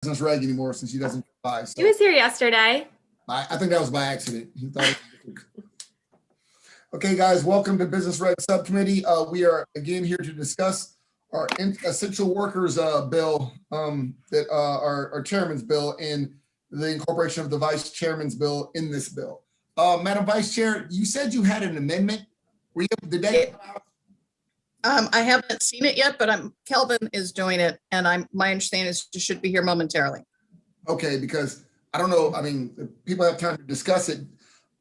business reg anymore since he doesn't buy. So He was here yesterday. I think that was by accident. He thought okay, guys, welcome to Business Reg Subcommittee. We are again here to discuss our essential workers bill, that our chairman's bill, and the incorporation of the vice chairman's bill in this bill. Madam Vice Chair, you said you had an amendment. Were you the day? I haven't seen it yet, but Kelvin is doing it, and my understanding is you should be here momentarily. Okay, because I don't know. I mean, people have time to discuss it.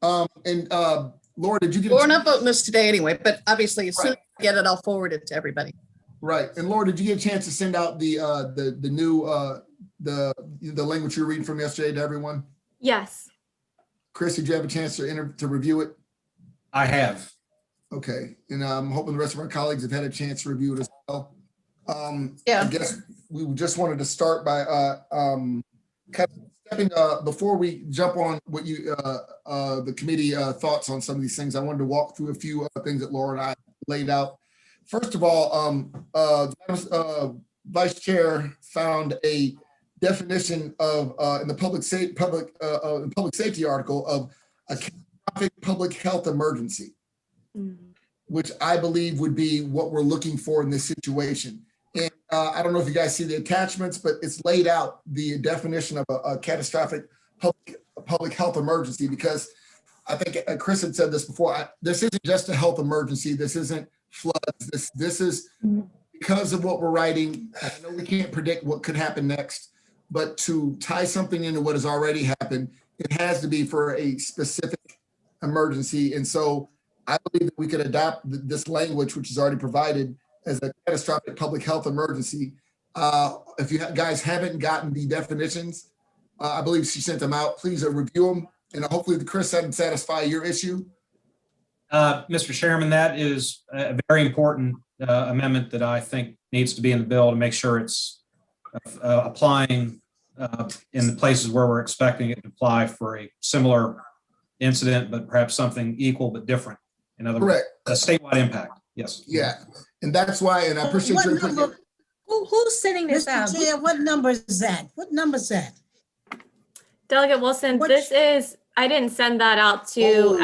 Laura, did you get? We're not voting this today anyway, but obviously as soon as I get it, I'll forward it to everybody. Right. And Laura, did you get a chance to send out the new the language you were reading from yesterday to everyone? Yes. Chris, did you have a chance to review it? I have. Okay, and I'm hoping the rest of our colleagues have had a chance to review it as well. Yeah. I guess we just wanted to start by kind of stepping before we jump on what you the committee thoughts on some of these things. I wanted to walk through a few things that Laura and I laid out. First of all, Vice Chair found a definition of in the public safety article of a catastrophic public health emergency, which I believe would be what we're looking for in this situation. And I don't know if you guys see the attachments, but it's laid out the definition of a catastrophic public health emergency, because I think Chris had said this before. This isn't just a health emergency. This isn't floods. This is because of what we're writing. I know we can't predict what could happen next, but to tie something into what has already happened, it has to be for a specific emergency. And so I believe that we could adopt this language, which is already provided, as a catastrophic public health emergency. If you guys haven't gotten the definitions, I believe she sent them out. Please review them, and hopefully the Chris doesn't satisfy your issue. Mr. Chairman, that is a very important amendment that I think needs to be in the bill to make sure it's applying in the places where we're expecting it to apply for a similar incident, but perhaps something equal but different. In other words, a statewide impact. Yes. Yeah, and that's why, and I appreciate your input. Who's sending this out? Chair, what number is that? What number is that? Delegate Wilson, this is, I didn't send that out to,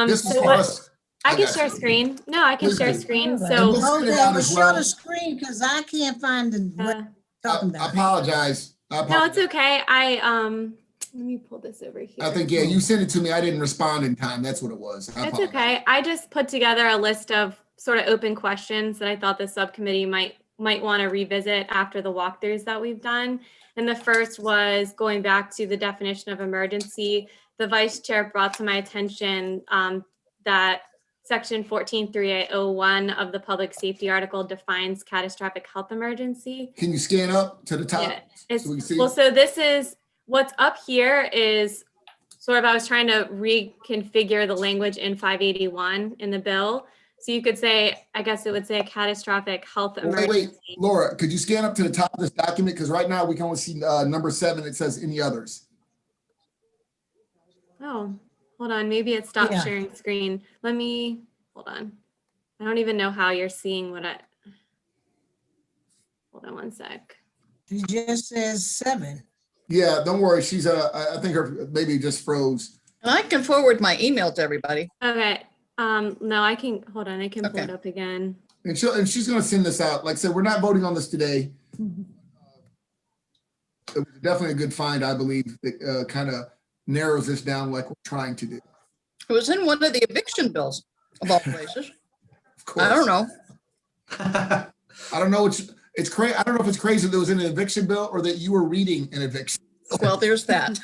This is so for us. I can share screen. No, I can share screen. And So we'll send it Yeah, out but as share well. the screen because I can't find what you're talking I about. apologize. no, it's okay. Let me pull this over here. I think, yeah, you sent it to me. I didn't respond in time. That's what it was. It's okay. I just put together a list of sort of open questions that I thought the subcommittee might want to revisit after the walkthroughs that we've done. And the first was going back to the definition of emergency. The vice chair brought to my attention that section 143801 of the public safety article defines catastrophic health emergency. Can you scan up to the top? Yeah, so we can see? Well, so this is what's up here is sort of, I was trying to reconfigure the language in 581 in the bill. So you could say, I guess it would say a catastrophic health emergency. Wait, Laura, could you scan up to the top of this document? Because right now we can only see number 7. It says any others. Oh, hold on. Maybe it stopped Yeah. sharing screen. Let me, hold on. I don't even know how you're seeing what hold on one sec. It just says 7. Yeah, don't worry. She's I think her maybe just froze. And I can forward my email to everybody. Okay. No, I can, hold on. I can pull Okay. it up again. And she's going to send this out. Like I said, we're not voting on this today. It was definitely a good find, I believe, that kind of narrows this down like we're trying to do. It was in one of the eviction bills of all places. Of course. I don't know. I don't know. It's crazy. I don't know if it's crazy that it was in an eviction bill or that you were reading an eviction. Well, there's that.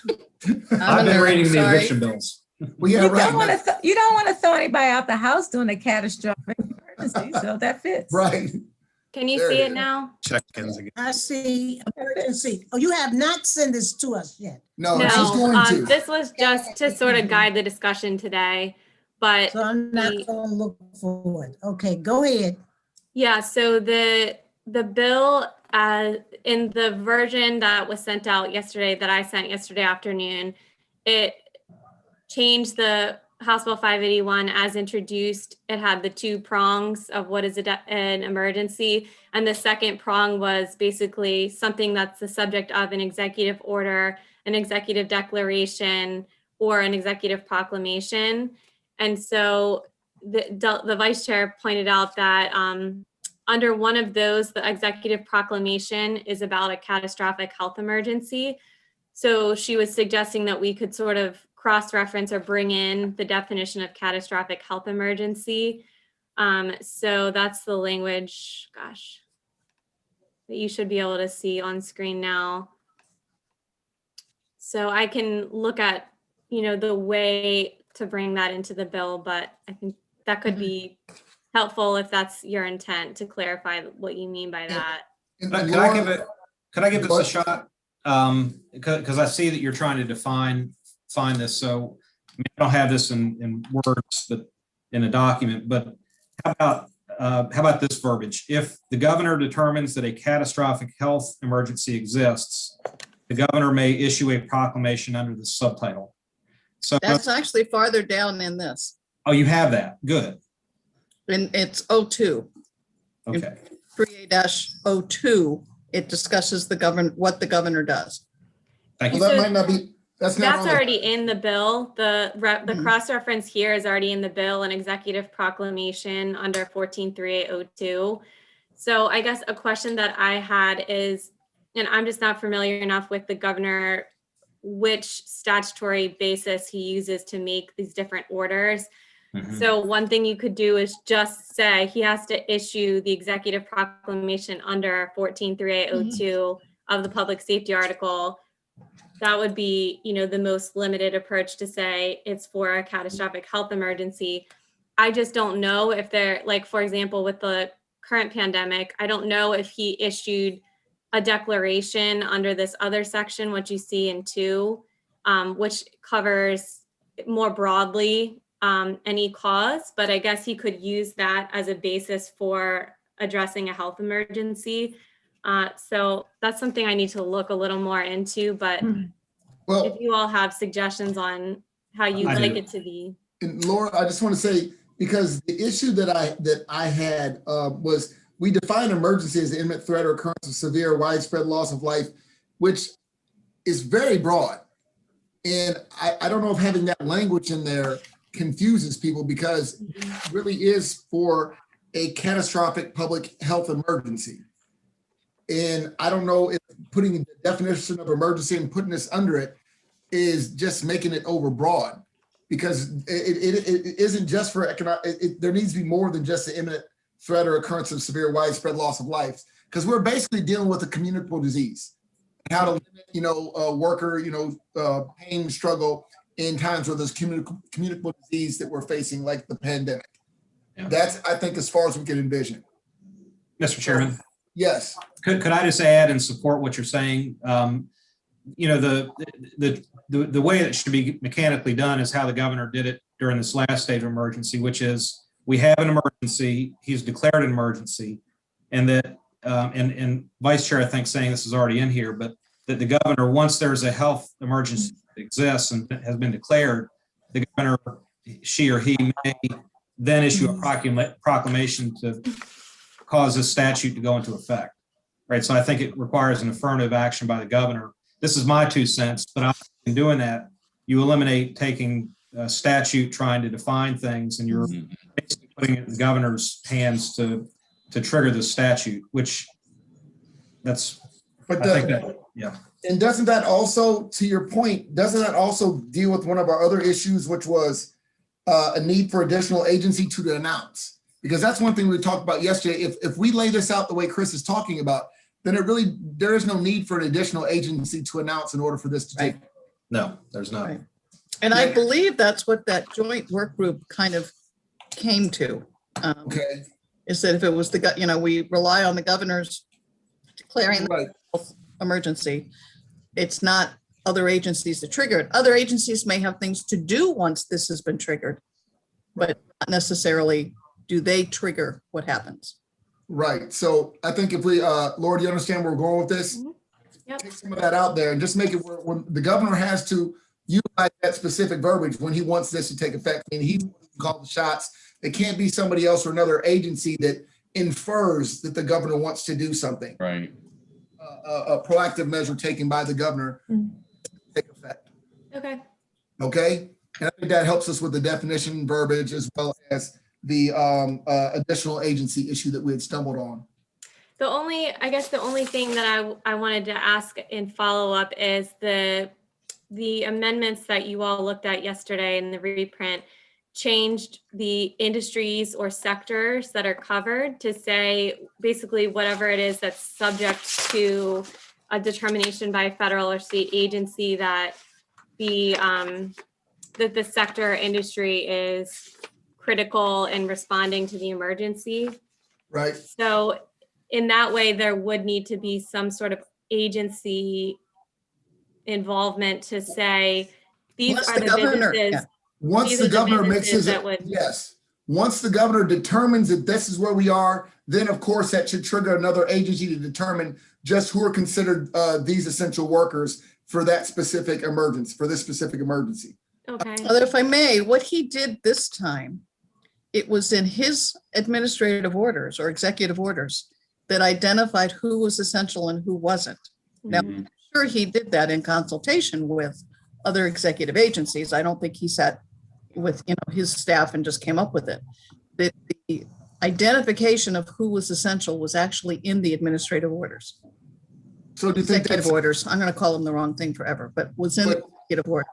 I've been reading the Sorry. eviction bills. Well, yeah, You right. don't want to throw anybody out the house during a catastrophic emergency, so that fits. Right. Can you There see it it is. now? Check-ins again. I see emergency. Oh, you have not sent this to us yet. No, she's going No, to. this was just to sort of guide the discussion today, but So I'm not going to look for it. Okay, go ahead. yeah, so the bill in the version that was sent out yesterday, that I sent yesterday afternoon, it changed the House Bill 581 as introduced, it had the two prongs of what is an emergency. And the second prong was basically something that's the subject of an executive order, an executive declaration, or an executive proclamation. And so the vice chair pointed out that under one of those, the executive proclamation is about a catastrophic health emergency. So she was suggesting that we could sort of cross-reference or bring in the definition of catastrophic health emergency. So that's the language, gosh, that you should be able to see on screen now. So I can look at, the way to bring that into the bill, but I think that could be helpful if that's your intent, to clarify what you mean by that. And Could I give this a shot? Because I see that you're trying to define this. So I don't have this in words, but in a document. But how about this verbiage? If the governor determines that a catastrophic health emergency exists, the governor may issue a proclamation under the subtitle. So That's actually farther down in this. Oh, you have that. Good. And it's 02. Okay. 3A-02, it discusses what the governor does. Thank you. Well, that might not be, that's not. That's already in the bill. The cross-reference here is already in the bill, an executive proclamation under 14.3A02. So I guess a question that I had is, and I'm just not familiar enough with the governor, which statutory basis he uses to make these different orders. So one thing you could do is just say he has to issue the executive proclamation under 14.3A02 of the public safety article. That would be, the most limited approach to say it's for a catastrophic health emergency. I just don't know if they're, like, for example, with the current pandemic, I don't know if he issued a declaration under this other section, what you see in 2, which covers more broadly any cause, but I guess he could use that as a basis for addressing a health emergency. So that's something I need to look a little more into, but if you all have suggestions on how you'd like it to be. And Laura, I just want to say, because the issue that I had was we define emergency as the imminent threat or occurrence of severe widespread loss of life, which is very broad. And I don't know if having that language in there confuses people, because it really is for a catastrophic public health emergency. And I don't know if putting the definition of emergency and putting this under it is just making it overbroad, because it isn't just for economic, there needs to be more than just the imminent threat or occurrence of severe widespread loss of life, because we're basically dealing with a communicable disease, how to limit, worker, pain, struggle in times where there's communicable disease that we're facing, like the pandemic. Yeah. That's, I think, as far as we can envision. Mr. Chairman. Yes. Could I just add and support what you're saying? The way it should be mechanically done is how the governor did it during this last state of emergency, which is we have an emergency, he's declared an emergency, and that, and Vice Chair, I think, saying this is already in here, but that the governor, once there's a health emergency that exists and has been declared, the governor, she or he, may then issue a proclamation to cause this statute to go into effect, right? So I think it requires an affirmative action by the governor. This is my 2 cents, but in doing that, you eliminate taking a statute trying to define things, and you're basically putting it in the governor's hands to trigger the statute, which that's, But I think that, yeah. And doesn't that also, to your point, doesn't that also deal with one of our other issues, which was a need for additional agency to announce? Because that's one thing we talked about yesterday. If we lay this out the way Chris is talking about, then there is no need for an additional agency to announce in order for this to take. No, there's not. Right. And I believe that's what that joint work group kind of came to. Okay. Is that if it was we rely on the governor's declaring the Right. health emergency, it's not other agencies to trigger it. Other agencies may have things to do once this has been triggered, but not necessarily do they trigger what happens. Right. So I think if we, Laura, do you understand where we're going with this? Yep. Take some of that out there and just make it where when the governor has to utilize that specific verbiage when he wants this to take effect. I mean, he called the shots. It can't be somebody else or another agency that infers that the governor wants to do something. Right. A proactive measure taken by the governor to take effect. Okay. Okay. And I think that helps us with the definition verbiage as well as the additional agency issue that we had stumbled on. I guess the only thing that I wanted to ask in follow up is the amendments that you all looked at yesterday in the reprint changed the industries or sectors that are covered to say basically whatever it is that's subject to a determination by a federal or state agency that the sector or industry is critical in responding to the emergency. Right. So in that way, there would need to be some sort of agency involvement to say, these Once are the the governor- businesses. yeah. Once These the are the governor makes businesses his, that would- yes, once the governor determines that this is where we are, then of course that should trigger another agency to determine just who are considered these essential workers for that specific emergency, for this specific emergency. Okay. Although if I may, what he did this time, it was in his administrative orders or executive orders that identified who was essential and who wasn't. Now, Mhm. I'm sure he did that in consultation with other executive agencies. I don't think he sat with, his staff and just came up with it. The identification of who was essential was actually in the administrative orders. So do you think Executive that's, orders. I'm going to call them the wrong thing forever, but was in the executive order.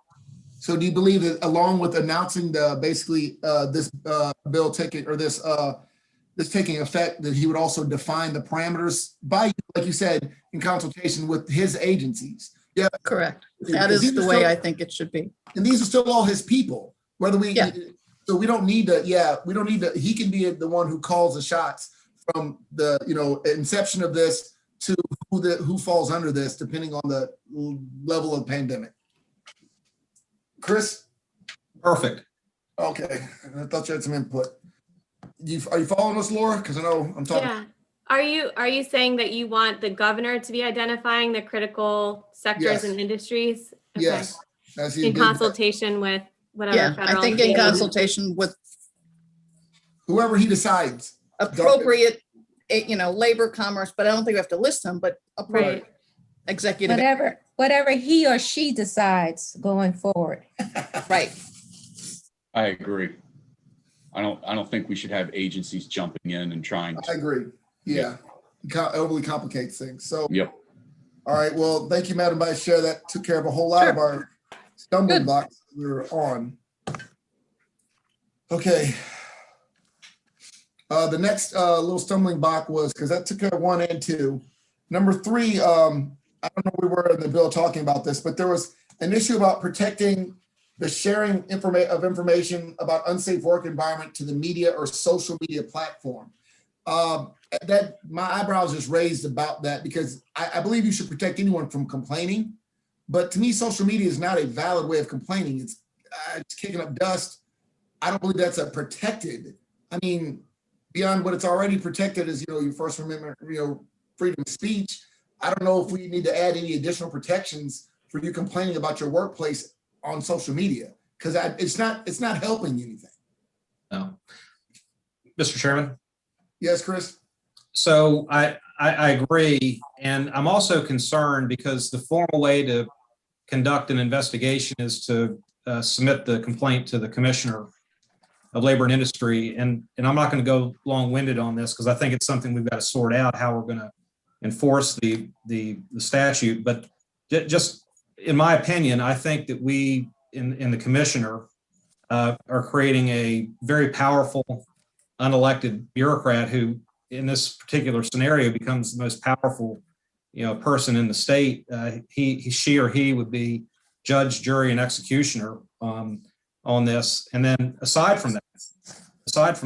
so do you believe that along with announcing the, basically this bill taking, or this taking effect, that he would also define the parameters by, like you said, in consultation with his agencies? Yeah. Correct. That Because is these the are way still- I think it should be. And these are still all his people, whether we, Yeah. so we don't need to, he can be the one who calls the shots from the, inception of this to who falls under this, depending on the level of pandemic. Chris? Perfect. Okay, I thought you had some input. Are you following us, Laura? Because I know I'm talking. Yeah. Are you saying that you want the governor to be identifying the critical sectors Yes. and industries? Okay. Yes. As he In did- consultation with whatever Yeah, federal. I think and in state- consultation with Whoever he decides. appropriate, labor, commerce, but I don't think we have to list them, but appropriate Right. executive, Whatever he or she decides going forward. right. I agree. I don't think we should have agencies jumping in and trying I to. agree. Yeah. Overly complicates things. So, Yep. all right. Well, thank you, Madam Vice Chair. That took care of a whole lot of Sure. our stumbling Good. blocks we were on. Okay. The next little stumbling block was, because that took care of 1 and 2. Number 3, I don't know if we were in the bill talking about this, but there was an issue about protecting the sharing of information about unsafe work environment to the media or social media platform. That my eyebrows just raised about that, because I believe you should protect anyone from complaining. But to me, social media is not a valid way of complaining. It's kicking up dust. I don't believe that's a protected. I mean, beyond what it's already protected as, your First Amendment, freedom of speech. I don't know if we need to add any additional protections for you complaining about your workplace on social media, because it's not helping anything. No. Mr. Chairman. Yes, Chris? So I agree. And I'm also concerned because the formal way to conduct an investigation is to submit the complaint to the Commissioner of Labor and Industry. And I'm not going to go long-winded on this because I think it's something we've got to sort out how we're going to enforce the statute. But just in my opinion, I think that we in the Commissioner are creating a very powerful unelected bureaucrat who in this particular scenario becomes the most powerful person in the state. She or he would be judge, jury, and executioner on this. And then aside from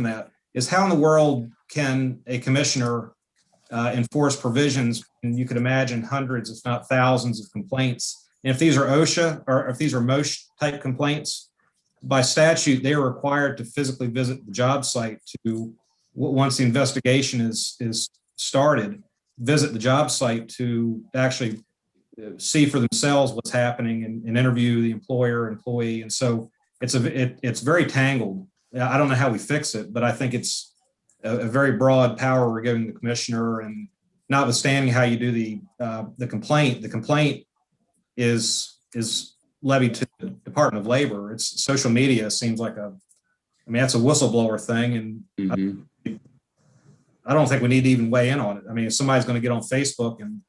that is how in the world can a commissioner enforce provisions? And you could imagine hundreds, if not thousands, of complaints. And if these are OSHA or if these are MOSH type complaints, by statute, they are required to physically visit the job site to, once the investigation is started, visit the job site to actually see for themselves what's happening and interview the employer, employee. And so it's very tangled. I don't know how we fix it, but I think it's a very broad power we're giving the commissioner, and notwithstanding how you do the complaint is levied to the Department of Labor. It's social media seems like that's a whistleblower thing. And Mhm. I don't think we need to even weigh in on it. I mean, if somebody's going to get on Facebook and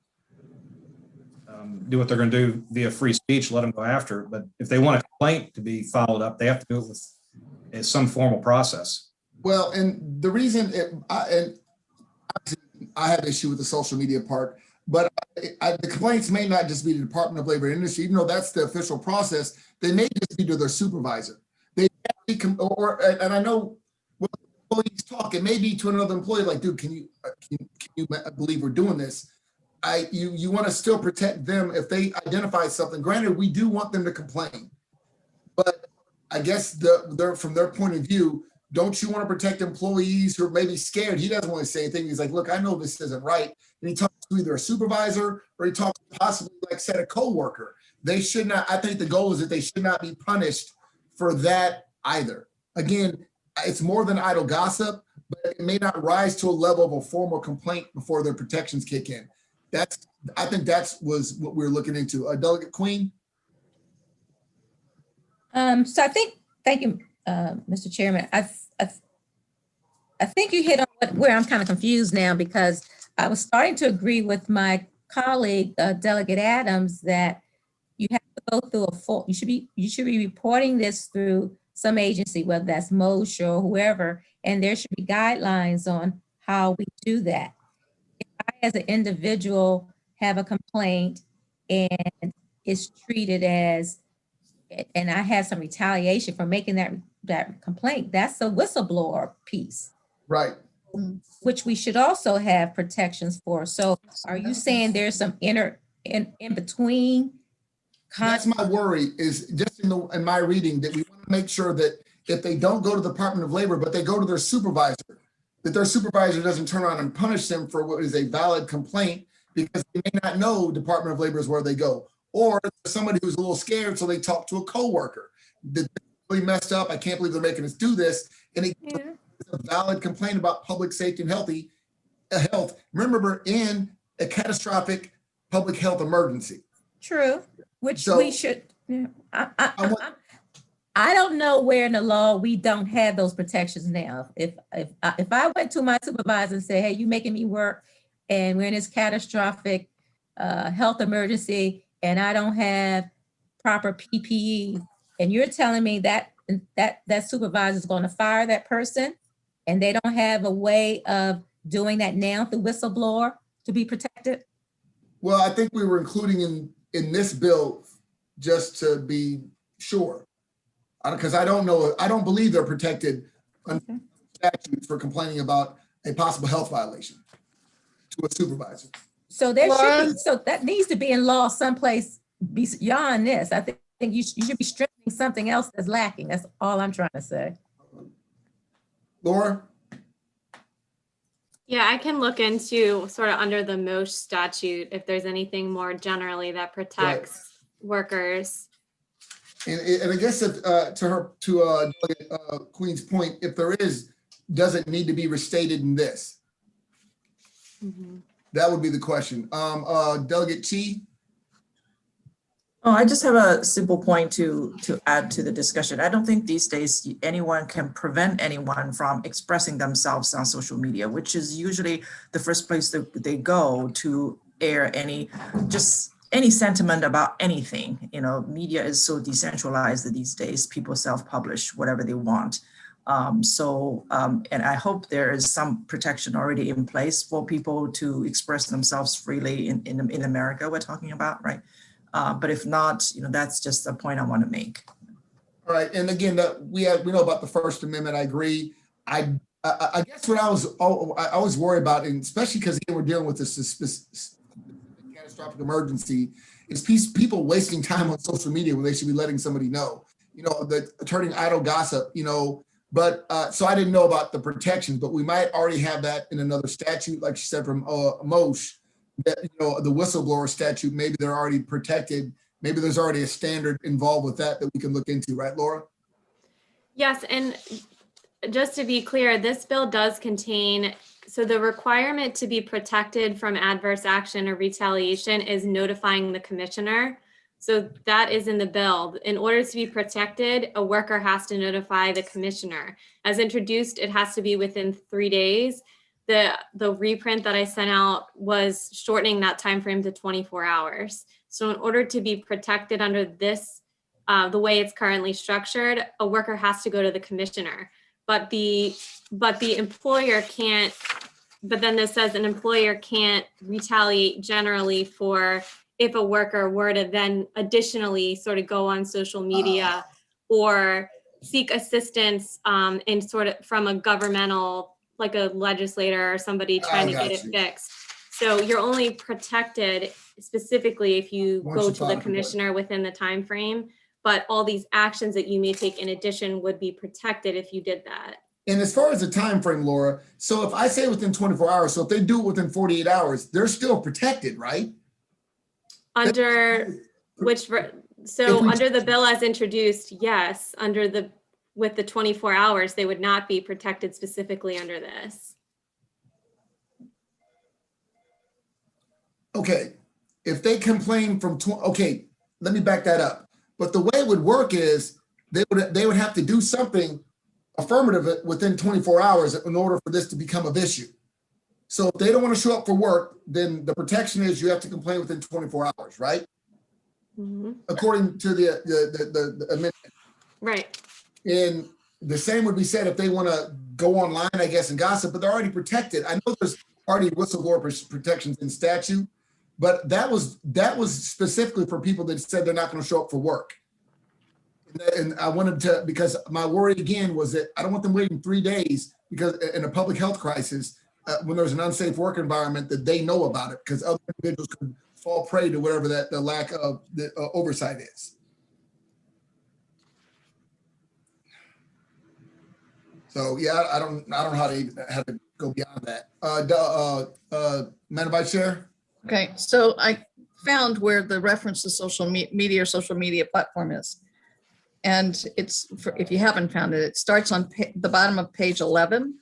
do what they're going to do via free speech, let them go after it. But if they want a complaint to be followed up, they have to do it with some formal process. Well, and the reason I have issue with the social media part, but the complaints may not just be the Department of Labor and Industry, even though that's the official process. They may just be to their supervisor. And I know when employees talk, it may be to another employee like, dude, can you believe we're doing this? You want to still protect them if they identify something. Granted, we do want them to complain, but I guess from their point of view, don't you want to protect employees who are maybe scared? He doesn't want to say anything. He's like, look, I know this isn't right. And he talks to either a supervisor or he talks to possibly, like said, a coworker. They should not. I think the goal is that they should not be punished for that either. Again, it's more than idle gossip, but it may not rise to a level of a formal complaint before their protections kick in. I think was what we were looking into. Delegate Queen. So I think, thank you, Mr. Chairman. I think you hit on where I'm kind of confused now, because I was starting to agree with my colleague, Delegate Adams, that you have to go through you should be reporting this through some agency, whether that's MOSH or whoever, and there should be guidelines on how we do that. If I, as an individual, have a complaint and it's treated as, and I have some retaliation for making that complaint, that's a whistleblower piece. Right. Which we should also have protections for. So are you saying there's some in between? That's my worry, is just in my reading, that we want to make sure that if they don't go to the Department of Labor, but they go to their supervisor, that their supervisor doesn't turn around and punish them for what is a valid complaint, because they may not know Department of Labor is where they go. Or somebody who's a little scared, so they talk to a coworker. That really messed up. I can't believe they're making us do this. And it's a valid complaint about public safety and health. Remember, in a catastrophic public health emergency. True, which we should. Yeah. I don't know where in the law we don't have those protections now. If I went to my supervisor and said, hey, you making me work, and we're in this catastrophic health emergency, and I don't have proper PPE, and you're telling me that supervisor is going to fire that person, and they don't have a way of doing that now through whistleblower to be protected? Well, I think we were including in this bill just to be sure, because I don't believe they're protected under statutes for complaining about a possible health violation to a supervisor. So that needs to be in law someplace beyond this. I think you should be strengthening something else that's lacking. That's all I'm trying to say. Laura? Yeah, I can look into sort of under the MOSH statute if there's anything more generally that protects workers. And I guess if, to Queen's point, if there is, does it need to be restated in this? Mm-hmm. That would be the question. Delegate Chi? Oh, I just have a simple point to add to the discussion. I don't think these days anyone can prevent anyone from expressing themselves on social media, which is usually the first place that they go to air any sentiment about anything. You know, media is so decentralized these days. People self-publish whatever they want. And I hope there is some protection already in place for people to express themselves freely in America we're talking about, right? But if not, that's just a point I want to make. All right, and again, we know about the First Amendment. I agree. I guess what I was worried about, and especially because we're dealing with this catastrophic emergency, is people wasting time on social media when they should be letting somebody know. The turning idle gossip. But so I didn't know about the protections, but we might already have that in another statute, like you said, from MOSH, that, the whistleblower statute, maybe they're already protected. Maybe there's already a standard involved with that we can look into, right, Laura? Yes, and just to be clear, this bill does contain, so the requirement to be protected from adverse action or retaliation is notifying the commissioner. So that is in the bill. In order to be protected, a worker has to notify the commissioner. As introduced, it has to be within 3 days. The reprint that I sent out was shortening that time frame to 24 hours. So in order to be protected under this, the way it's currently structured, a worker has to go to the commissioner. But the employer can't, but then this says an employer can't retaliate generally for if a worker were to then additionally sort of go on social media or seek assistance in sort of from a governmental, like a legislator or somebody trying to get it fixed. So you're only protected specifically if you go to the commissioner within the time frame, but all these actions that you may take in addition would be protected if you did that. And as far as the time frame, Laura, so if I say within 24 hours, so if they do it within 48 hours, they're still protected, right? Under which, so under the bill as introduced, yes, with the 24 hours, they would not be protected specifically under this. Okay, if they complain from, okay, let me back that up. But the way it would work is they would have to do something affirmative within 24 hours in order for this to become an issue. So if they don't want to show up for work, then the protection is you have to complain within 24 hours, right? Mm-hmm. According to the amendment. Right. And the same would be said if they want to go online, I guess, and gossip, but they're already protected. I know there's already whistleblower protections in statute, but that was specifically for people that said they're not going to show up for work. And I wanted to, because my worry again was that I don't want them waiting 3 days because in a public health crisis, when there's an unsafe work environment, that they know about it because other individuals could fall prey to whatever that the lack of the oversight is. So yeah, I don't know how to go beyond that. Madam Vice Chair. Okay, so I found where the reference to social media or social media platform is. And it's, if you haven't found it, it starts on the bottom of page 11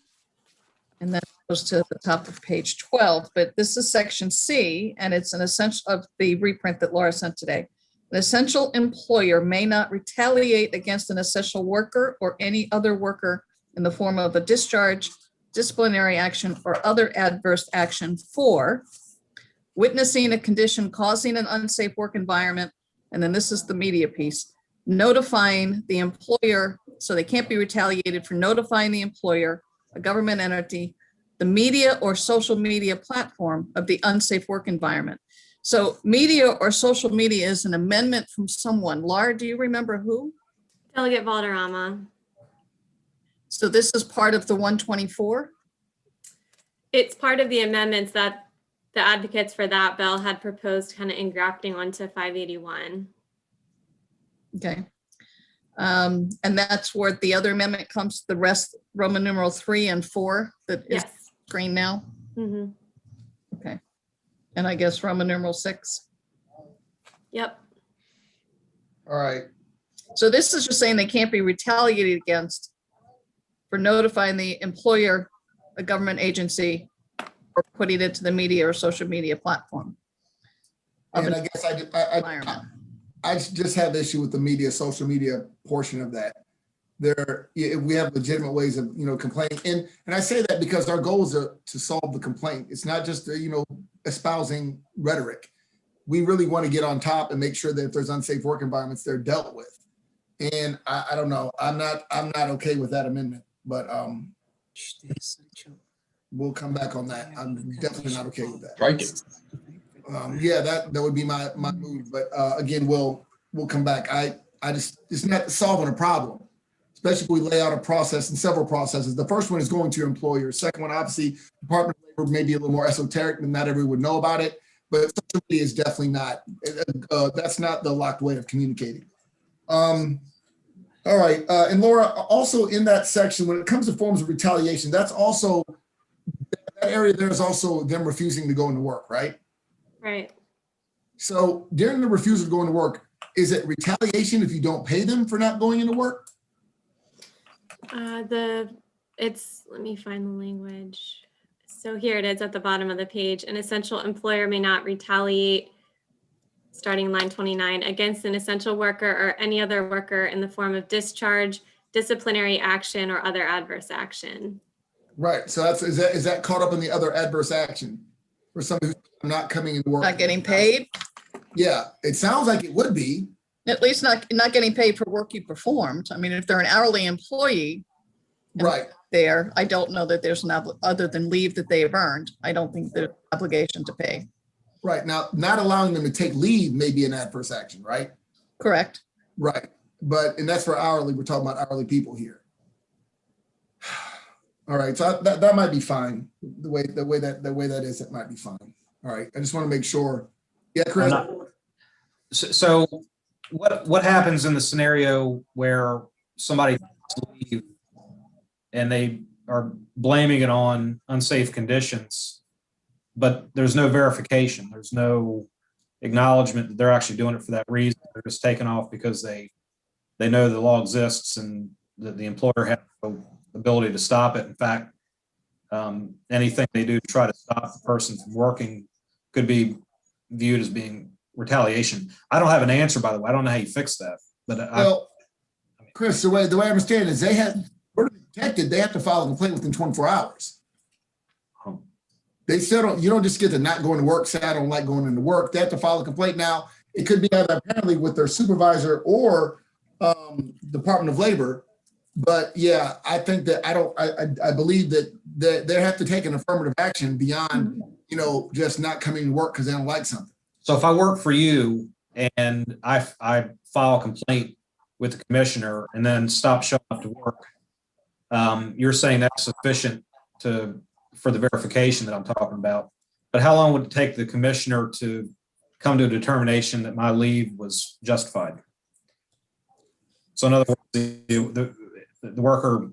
and then goes to the top of page 12. But this is section C, and it's an essential of the reprint that Laura sent today. An essential employer may not retaliate against an essential worker or any other worker in the form of a discharge, disciplinary action, or other adverse action for witnessing a condition causing an unsafe work environment. And then this is the media piece. Notifying the employer, so they can't be retaliated for notifying the employer, a government entity, the media or social media platform of the unsafe work environment. So media or social media is an amendment from someone. Laura, do you remember who? Delegate Valderrama. So this is part of the 124? It's part of the amendments that the advocates for that bill had proposed kind of engrafting onto 581. Okay. And that's where the other amendment comes, the rest, Roman numeral 3 and 4 that is screen now. Mm-hmm. Okay. And I guess Roman numeral 6. Yep. All right. So this is just saying they can't be retaliated against for notifying the employer, a government agency, or putting it to the media or social media platform. And I guess I just have issue with the media, social media portion of that. We have legitimate ways of, complaining. And I say that because our goal is to solve the complaint. It's not just, espousing rhetoric. We really want to get on top and make sure that if there's unsafe work environments, they're dealt with. And I don't know, I'm not okay with that amendment, but we'll come back on that. I'm definitely not okay with that. Strike it. Yeah, that would be my move. But again, we'll come back. I just, it's not solving a problem, especially if we lay out a process and several processes. The first one is going to your employer. Second one, obviously, Department of Labor may be a little more esoteric, and not everyone would know about it. But social media is definitely not. That's not the locked way of communicating. All right, and Laura, also in that section, when it comes to forms of retaliation, that's also that area. There's also them refusing to go into work, right? Right. So during the refusal to go into work, is it retaliation if you don't pay them for not going into work? Let me find the language. So here it is at the bottom of the page. An essential employer may not retaliate, starting line 29, against an essential worker or any other worker in the form of discharge, disciplinary action, or other adverse action. Right. So is that caught up in the other adverse action for somebody who's not coming into work? Not getting paid, Yeah, it sounds like it would be. at least not getting paid for work you performed. I mean, if they're an hourly employee Right. there, I don't know that there's other than leave that they have earned. I don't think there's an obligation to pay. Right. Now, not allowing them to take leave may be an adverse action, right? Correct. Right. And that's for hourly. We're talking about hourly people here. All right. So that might be fine. The way that is, it might be fine. All right. I just want to make sure. Yeah, Chris. So what happens in the scenario where somebody leave and they are blaming it on unsafe conditions, but there's no verification, there's no acknowledgement that they're actually doing it for that reason. They're just taken off because they know the law exists and that the employer has no ability to stop it. In fact, anything they do to try to stop the person from working could be viewed as being retaliation. I don't have an answer, by the way. I don't know how you fix that. But Chris, the way I understand it is to be protected, they have to file a complaint within 24 hours. They still don't, you don't just get to not going to work, say I don't like going into work. They have to file a complaint. Now, it could be either apparently with their supervisor or Department of Labor. But yeah, I think that I believe that they have to take an affirmative action beyond, just not coming to work because they don't like something. so if I work for you and I file a complaint with the commissioner and then stop showing up to work, you're saying that's sufficient for the verification that I'm talking about. But how long would it take the commissioner to come to a determination that my leave was justified? So in other words, the worker.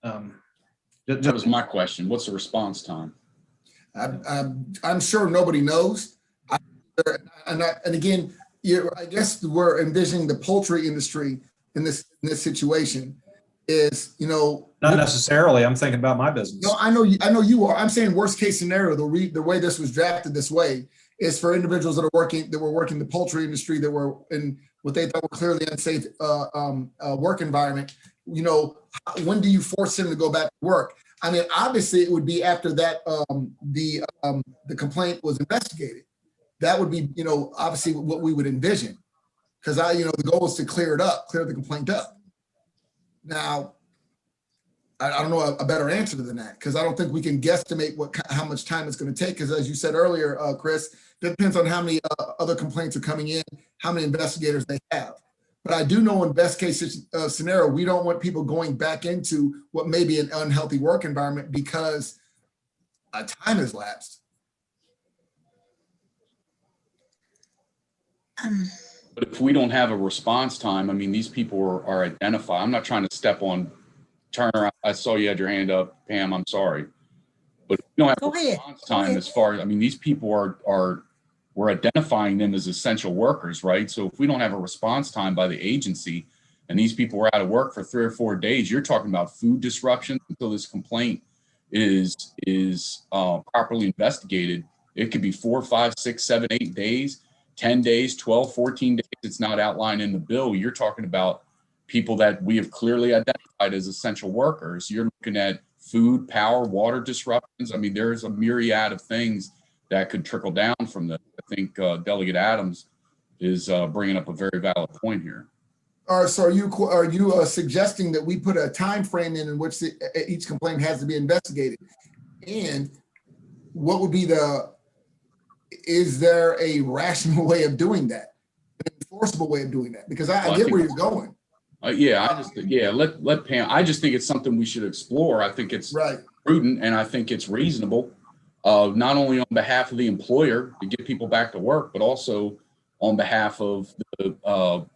That was my question. What's the response time? I'm sure nobody knows. And again, I guess we're envisioning the poultry industry in this situation is, Not necessarily. I'm thinking about my business. No, I know you are. I'm saying worst case scenario, the way this was drafted this way is for individuals that were working the poultry industry, that were in what they thought were clearly unsafe work environment. When do you force them to go back to work? I mean, obviously it would be after that the complaint was investigated. That would be, obviously what we would envision, because the goal is to clear the complaint up. Now, I don't know a better answer than that, because I don't think we can guesstimate how much time it's going to take. Because as you said earlier, Chris, it depends on how many other complaints are coming in, how many investigators they have. But I do know in best case scenario, we don't want people going back into what may be an unhealthy work environment because time has lapsed. But if we don't have a response time, I mean, these people are identified. I'm not trying to step on Turner. I saw you had your hand up, Pam. I'm sorry. But if we don't have a response time as far as, these people we're identifying them as essential workers, right? So if we don't have a response time by the agency and these people were out of work for 3 or 4 days, you're talking about food disruption until this complaint is properly investigated. It could be 4, 5, 6, 7, 8 days, 10 days, 12, 14 days. It's not outlined in the bill. You're talking about people that we have clearly identified as essential workers. You're looking at food, power, water disruptions. I mean, there's a myriad of things that could trickle down from this. I think Delegate Adams is bringing up a very valid point here. So are you suggesting that we put a time frame in which each complaint has to be investigated? And what would be is there a rational way of doing that, an enforceable way of doing that? Because I get where you're going. Let Pam. I just think it's something we should explore. I think it's prudent, and I think it's reasonable, not only on behalf of the employer to get people back to work, but also on behalf of the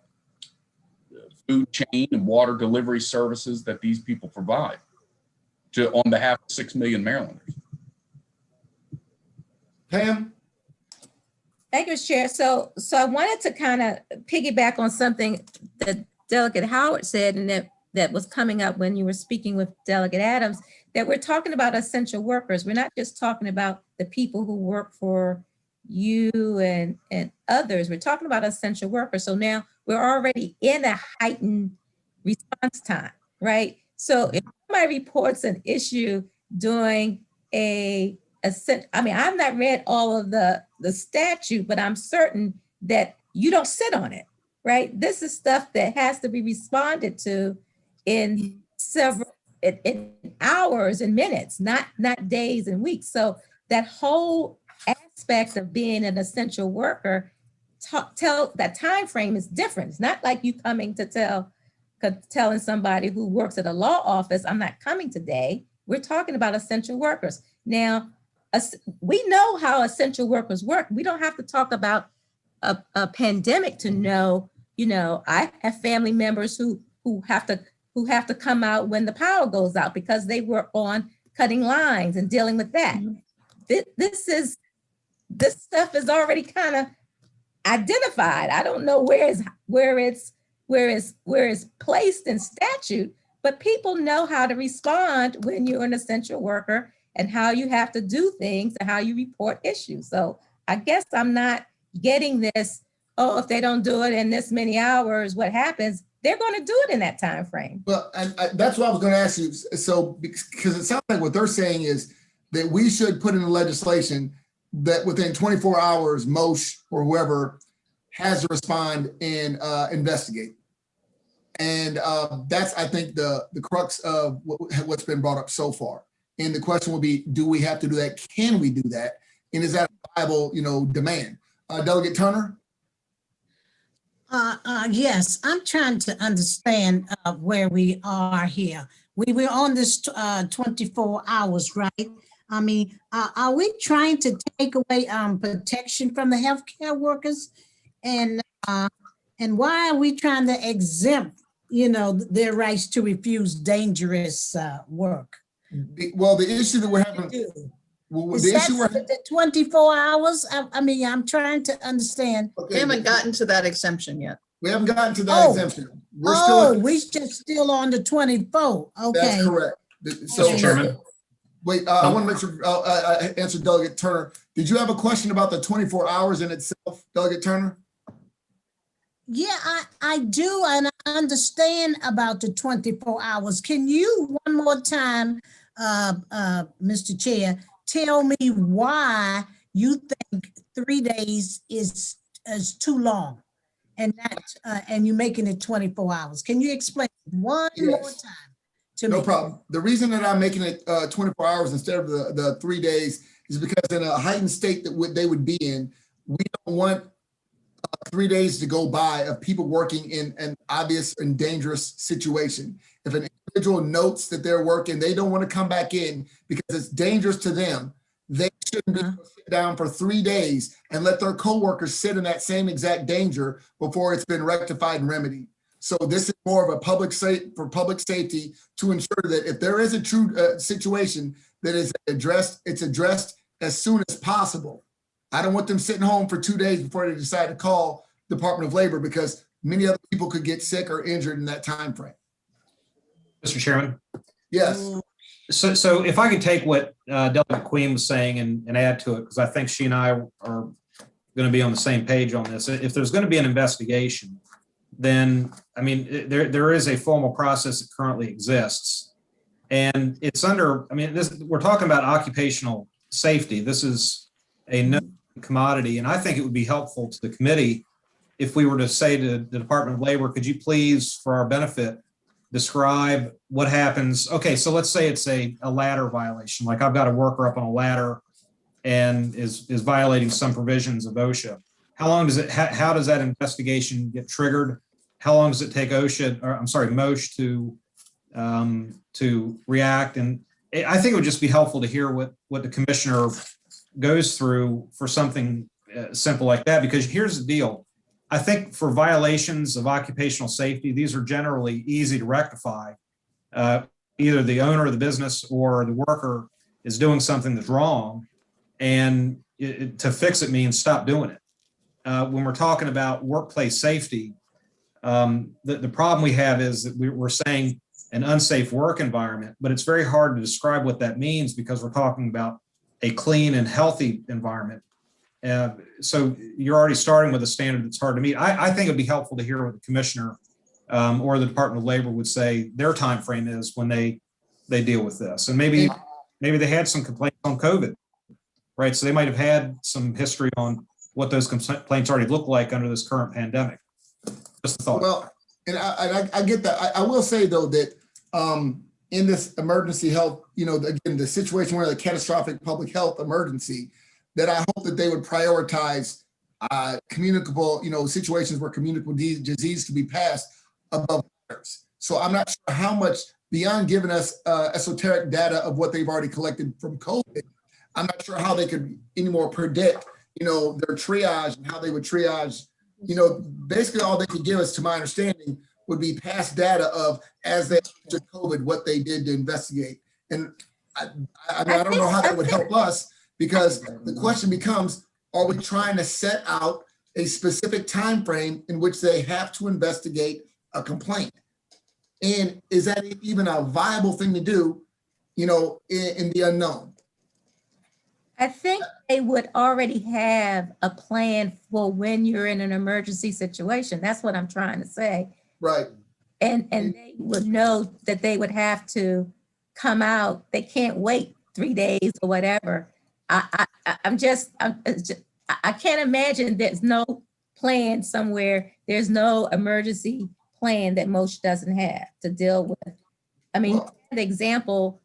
food chain and water delivery services that these people provide on behalf of 6 million Marylanders. Pam? Thank you, Mr. Chair. So I wanted to kind of piggyback on something that Delegate Howard said, and that was coming up when you were speaking with Delegate Adams, that we're talking about essential workers. We're not just talking about the people who work for you and others. We're talking about essential workers. So now we're already in a heightened response time, right? So if somebody reports an issue during I've not read all of the statute, but I'm certain that you don't sit on it, right? This is stuff that has to be responded to in several in hours and minutes, not days and weeks. So that whole aspect of being an essential worker, tell that time frame is different. It's not like you coming to telling somebody who works at a law office, I'm not coming today. We're talking about essential workers. Now, we know how essential workers work. We don't have to talk about a pandemic to know, I have family members who have to come out when the power goes out because they were on cutting lines and dealing with that. This stuff is already kind of identified. I don't know where it's placed in statute, but people know how to respond when you're an essential worker and how you have to do things and how you report issues. So I guess I'm not getting this, if they don't do it in this many hours, what happens? They're going to do it in that time frame. Well, and that's what I was going to ask you. So, because it sounds like what they're saying is that we should put in the legislation that within 24 hours, Moshe or whoever has to respond and investigate. And that's, I think, the crux of what's been brought up so far. And the question will be, do we have to do that? Can we do that? And is that a viable, demand? Delegate Turner? Yes, I'm trying to understand where we are here. We're on this 24 hours, right? I mean, are we trying to take away protection from the healthcare workers? And why are we trying to exempt, their rights to refuse dangerous work? Well, the issue that we're having, the 24 hours. I mean, I'm trying to understand. We haven't gotten to that exemption yet. We haven't gotten to that exemption. We're still on the 24. Okay. That's correct. Mr. Chairman. Wait, I want to make sure I answer Delegate Turner. Did you have a question about the 24 hours in itself, Delegate Turner? Yeah, I do, and I understand about the 24 hours. Can you, one more time, Mr. Chair, tell me why you think 3 days is too long, and you're making it 24 hours? Can you explain one more time to me? No problem. The reason that I'm making it 24 hours instead of the 3 days is because in a heightened state that they would be in, we don't want 3 days to go by of people working in an obvious and dangerous situation. If an individual notes that they're working, they don't want to come back in because it's dangerous to them. They shouldn't be able to sit down for 3 days and let their coworkers sit in that same exact danger before it's been rectified and remedied. So this is more of a public safety to ensure that if there is a true situation that is addressed, it's addressed as soon as possible. I don't want them sitting home for 2 days before they decide to call Department of Labor because many other people could get sick or injured in that time frame. Mr. Chairman. Yes. So if I could take what Delegate Queen was saying and add to it, because I think she and I are going to be on the same page on this. If there's going to be an investigation, then, I mean, there is a formal process that currently exists. And it's under, I mean, we're talking about occupational safety. This is a known commodity. And I think it would be helpful to the committee if we were to say to the Department of Labor, could you please, for our benefit, describe what happens? Okay, so let's say it's a ladder violation. Like I've got a worker up on a ladder and is violating some provisions of OSHA. How long does it, how does that investigation get triggered? How long does it take Moshe to react? And I think it would just be helpful to hear what the commissioner goes through for something simple like that, because here's the deal. I think for violations of occupational safety, these are generally easy to rectify. Either the owner of the business or the worker is doing something that's wrong, and to fix it means stop doing it. when we're talking about workplace safety, the problem we have is that we're saying an unsafe work environment, but it's very hard to describe what that means because we're talking about a clean and healthy environment. So you're already starting with a standard that's hard to meet. I think it'd be helpful to hear what the commissioner or the Department of Labor would say their time frame is when they deal with this. And maybe they had some complaints on COVID, right? So they might have had some history on what those complaints already look like under this current pandemic. Just a thought. Well, and I get that. I will say though that in this emergency health, again, the situation where the catastrophic public health emergency, that I hope that they would prioritize communicable, situations where communicable disease could be passed above others. So I'm not sure how much beyond giving us esoteric data of what they've already collected from COVID. I'm not sure how they could anymore predict, their triage and how they would triage. Basically all they could give us, to my understanding, would be past data of as they took COVID, what they did to investigate. And I don't know how that would help us, because the question becomes, are we trying to set out a specific time frame in which they have to investigate a complaint? And is that even a viable thing to do, in the unknown? I think they would already have a plan for when you're in an emergency situation. That's what I'm trying to say. Right. And they would know that they would have to come out. They can't wait 3 days or whatever. I can't imagine there's no plan somewhere. There's no emergency plan that MOSH doesn't have to deal with. I mean, the example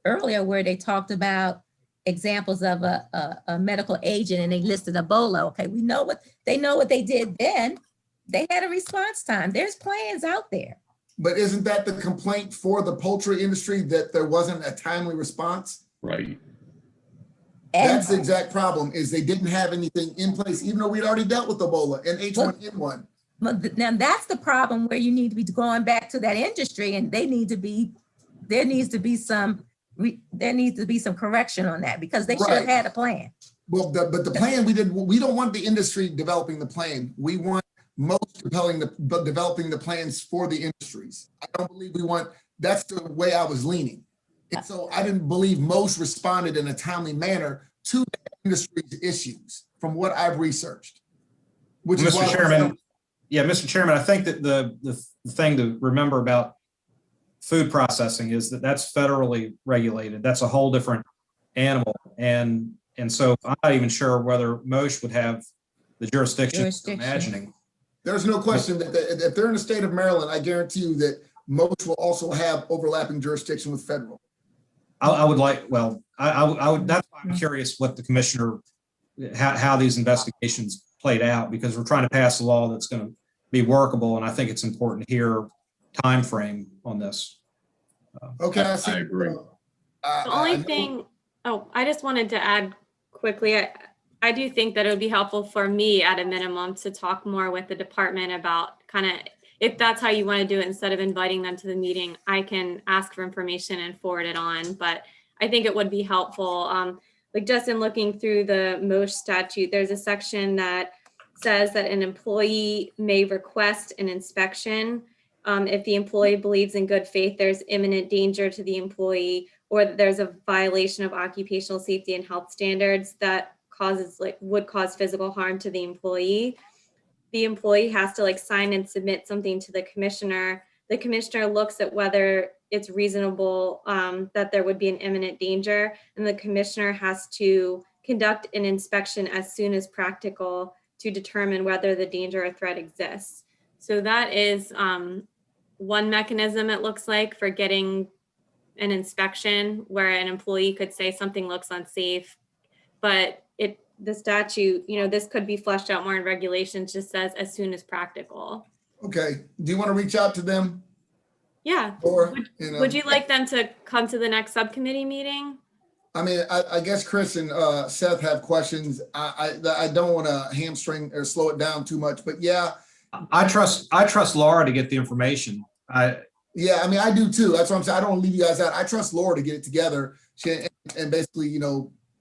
earlier where they talked about examples of a medical agent and they listed Ebola. Okay, they know what they did then. They had a response time. There's plans out there. But isn't that the complaint for the poultry industry, that there wasn't a timely response? Right. That's the exact problem, is they didn't have anything in place, even though we'd already dealt with Ebola and H1N1. Now that's the problem, where you need to be going back to that industry, and there needs to be some correction on that, because they should have had a plan. Well, but the plan we don't want the industry developing the plan. We want most developing the plans for the industries. I don't believe that's the way I was leaning. And so I didn't believe most responded in a timely manner to the industry's issues from what I've researched. Mr. Chairman, Mr. Chairman, I think that the thing to remember about food processing is that that's federally regulated. That's a whole different animal. And so I'm not even sure whether MOSH would have the jurisdiction you're imagining. There's no question that if they're in the state of Maryland, I guarantee you that MOSH will also have overlapping jurisdiction with federal. I would, that's why I'm curious what the commissioner, how these investigations played out, because we're trying to pass a law that's going to be workable. And I think it's important to hear time frame on this. Okay, I agree. The only thing, I just wanted to add quickly, I do think that it would be helpful for me at a minimum to talk more with the department about kind of, if that's how you want to do it, instead of inviting them to the meeting, I can ask for information and forward it on. But I think it would be helpful. Like just in looking through the MOSH statute, there's a section that says that an employee may request an inspection if the employee believes in good faith there's imminent danger to the employee, or that there's a violation of occupational safety and health standards that would cause physical harm to the employee. The employee has to sign and submit something to the commissioner. The commissioner looks at whether it's reasonable that there would be an imminent danger, and the commissioner has to conduct an inspection as soon as practical to determine whether the danger or threat exists. So that is one mechanism, it looks like, for getting an inspection, where an employee could say something looks unsafe, but the statute, this could be fleshed out more in regulations, just says as soon as practical. Okay. Do you want to reach out to them? Yeah. Or would you like them to come to the next subcommittee meeting? I mean, I guess Chris and Seth have questions. I don't want to hamstring or slow it down too much, but yeah. I trust Laura to get the information. Yeah, I mean, I do too. That's what I'm saying. I don't want to leave you guys out. I trust Laura to get it together. And basically,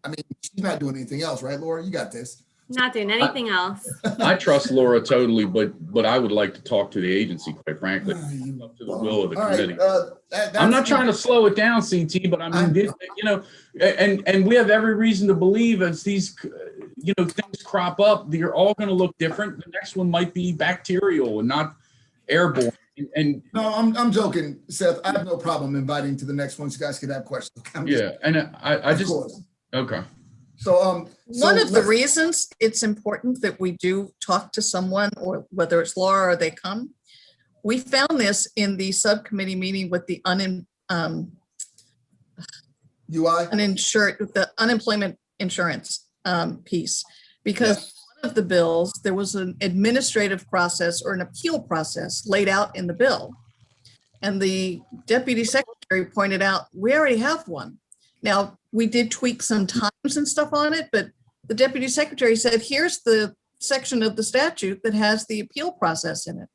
I mean, she's not doing anything else, right, Laura? You got this. Not doing anything else. I trust Laura totally, but I would like to talk to the agency, quite frankly, up to the will of the All right, committee. that's- I'm not trying to slow it down, CT, but I mean, you know, and we have every reason to believe as these, you know, things crop up, they're all going to look different. The next one might be bacterial and not airborne. And No, I'm joking, Seth. I have no problem inviting to the next one. So you guys could have questions. yeah, and I Of just, course. okay. So, One of the reasons it's important that we do talk to someone, or whether it's Laura or they come, we found this in the subcommittee meeting with the UI? the unemployment insurance piece, because one of the bills, there was an administrative process or an appeal process laid out in the bill. And the deputy secretary pointed out, we already have one. Now, we did tweak some times and stuff on it, but the deputy secretary said, here's the section of the statute that has the appeal process in it.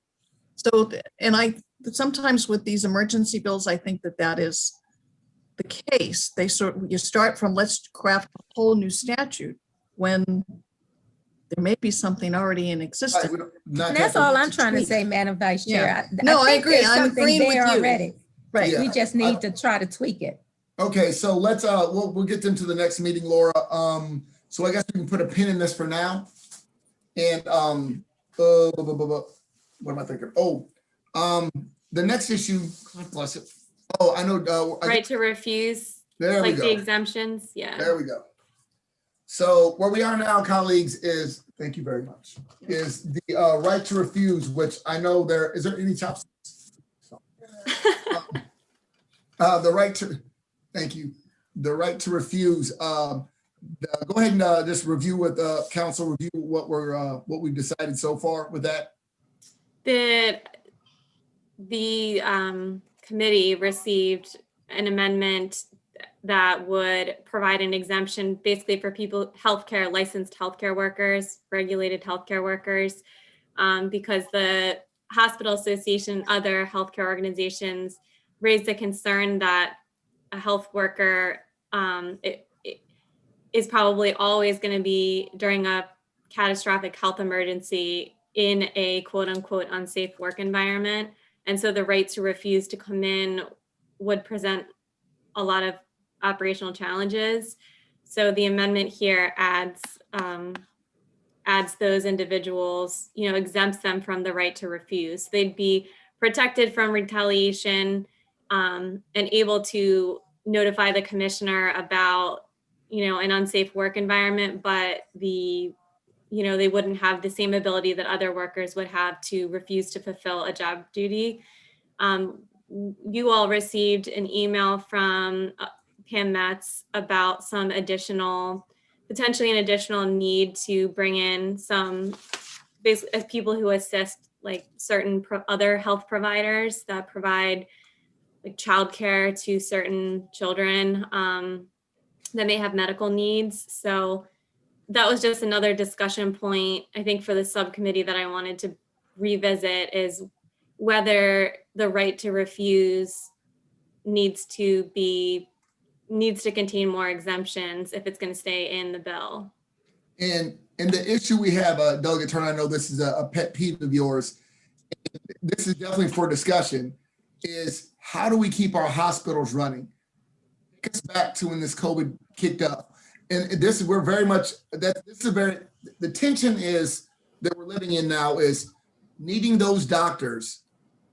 So, and sometimes with these emergency bills, I think that is the case. You start from, let's craft a whole new statute when there may be something already in existence. And that's all I'm trying to say, Madam Vice Chair. No, I think agree. there's I'm something agreeing with there you. already. Right. Yeah. We just need to try to tweak it. Okay, so let's we'll get into the next meeting, Laura. So I guess we can put a pin in this for now. And what am I thinking? Oh, the next issue, God bless it. Oh, I know. Right to refuse, There we like the go. exemptions. Yeah. There we go. So where we are now, colleagues, is, thank you very much, is the right to refuse, which I know is there any chopsticks? The right to, thank you. The right to refuse. Go ahead and just review with council, review what we've decided so far with that. The committee received an amendment that would provide an exemption basically for people, licensed healthcare workers, regulated healthcare workers, because the Hospital Association, other healthcare organizations raised the concern that a health worker it is probably always going to be during a catastrophic health emergency in a quote unquote unsafe work environment. And so the right to refuse to come in would present a lot of operational challenges. So the amendment here adds those individuals, exempts them from the right to refuse. They'd be protected from retaliation and able to notify the commissioner about, an unsafe work environment, but they wouldn't have the same ability that other workers would have to refuse to fulfill a job duty. You all received an email from Pam Metz about some potentially an additional need to bring in some people who assist like certain other health providers that provide like childcare to certain children that may have medical needs. So that was just another discussion point, I think, for the subcommittee that I wanted to revisit, is whether the right to refuse needs to contain more exemptions if it's going to stay in the bill. And the issue we have, Delegate Turner, I know this is a pet peeve of yours. This is definitely for discussion, is how do we keep our hospitals running? It gets back to when this COVID kicked up. And the tension is that we're living in now is needing those doctors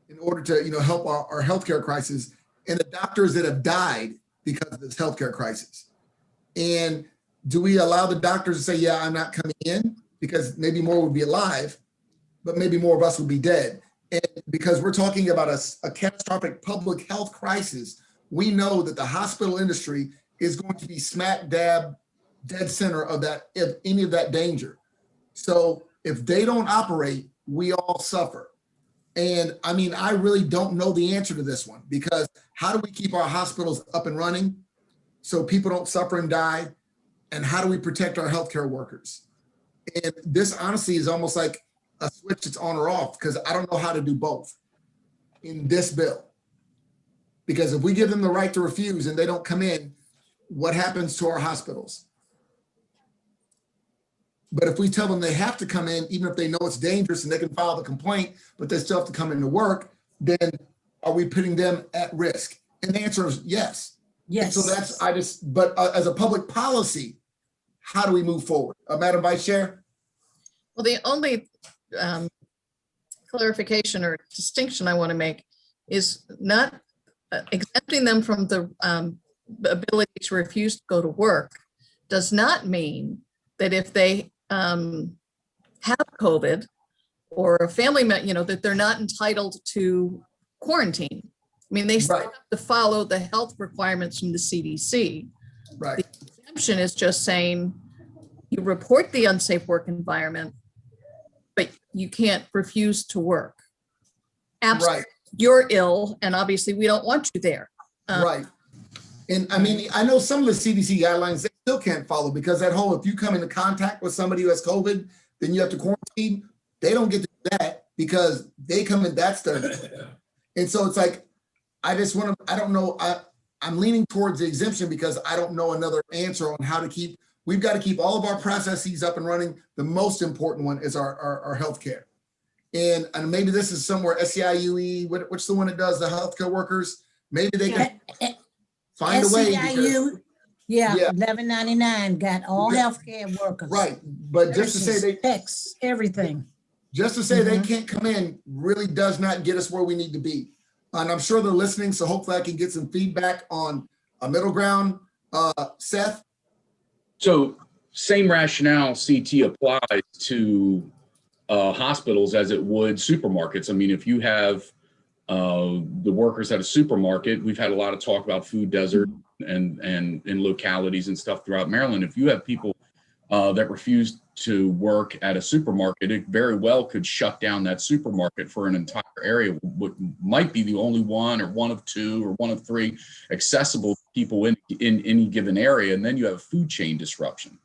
in order to, help our healthcare crisis, and the doctors that have died because of this healthcare crisis. And do we allow the doctors to say, yeah, I'm not coming in, because maybe more would be alive, but maybe more of us would be dead. And because we're talking about a catastrophic public health crisis, we know that the hospital industry is going to be smack dab dead center of that, if any of that danger. So if they don't operate, we all suffer. And I mean, I really don't know the answer to this one, because how do we keep our hospitals up and running so people don't suffer and die? And how do we protect our healthcare workers? And this honestly is almost like a switch that's on or off, because I don't know how to do both in this bill. Because if we give them the right to refuse and they don't come in, what happens to our hospitals? But if we tell them they have to come in, even if they know it's dangerous and they can file the complaint, but they still have to come into work, then are we putting them at risk? And the answer is yes. Yes. So but as a public policy, how do we move forward? Madam Vice Chair? Well, the only clarification or distinction I want to make is not exempting them from the ability to refuse to go to work does not mean that if they have COVID or a family member, that they're not entitled to quarantine. I mean, they still Right. have to follow the health requirements from the CDC. Right. The exemption is just saying you report the unsafe work environment, but you can't refuse to work. Absolutely. Right. You're ill, and obviously we don't want you there. Right. And I mean, I know some of the CDC guidelines they still can't follow because that whole, if you come into contact with somebody who has COVID, then you have to quarantine. They don't get to do that because they come in, that's their. And so it's like, I don't know. I'm leaning towards the exemption because I don't know another answer on how to we've got to keep all of our processes up and running. The most important one is our healthcare. And maybe this is somewhere SEIUE, what's the one that does the healthcare workers? Maybe they can find a way. SEIU, yeah, 1199 got all healthcare workers. Right, but just to say everything. Just to say they can't come in really does not get us where we need to be. And I'm sure they're listening, so hopefully I can get some feedback on a middle ground. Seth? So same rationale CT applies to hospitals as it would supermarkets. I mean, if you have the workers at a supermarket, we've had a lot of talk about food desert and in localities and stuff throughout Maryland. If you have people that refuse to work at a supermarket, it very well could shut down that supermarket for an entire area. What might be the only one or one of two or one of three accessible people in any given area. And then you have a food chain disruption.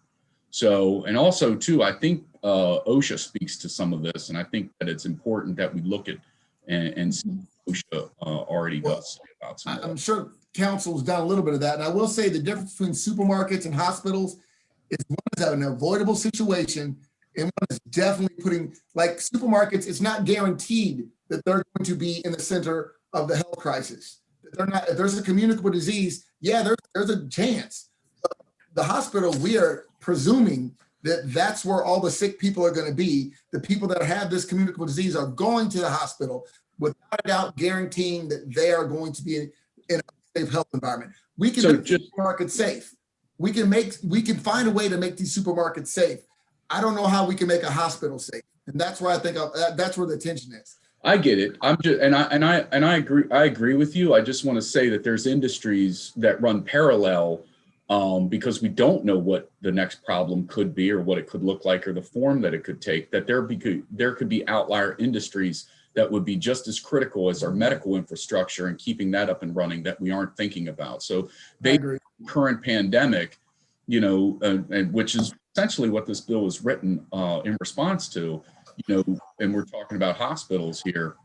So, and also too, I think OSHA speaks to some of this. And I think that it's important that we look at and see what OSHA already does say about some of that. I'm sure council's done a little bit of that. And I will say the difference between supermarkets and hospitals is one is an avoidable situation and one is definitely putting, like supermarkets, it's not guaranteed that they're going to be in the center of the health crisis. They're not, if there's a communicable disease, yeah, there's a chance. But the hospital, we are presuming that that's where all the sick people are going to be. The people that have this communicable disease are going to the hospital without a doubt, guaranteeing that they are going to be in a safe health environment. We can make supermarkets safe. We can find a way to make these supermarkets safe. I don't know how we can make a hospital safe, and that's where I think that's where the tension is. I get it. I agree. I agree with you. I just want to say that there's industries that run parallel because we don't know what the next problem could be or what it could look like or the form that it could take. That there could be outlier industries that would be just as critical as our medical infrastructure and keeping that up and running that we aren't thinking about. So current pandemic, and which is essentially what this bill is written in response to, and we're talking about hospitals here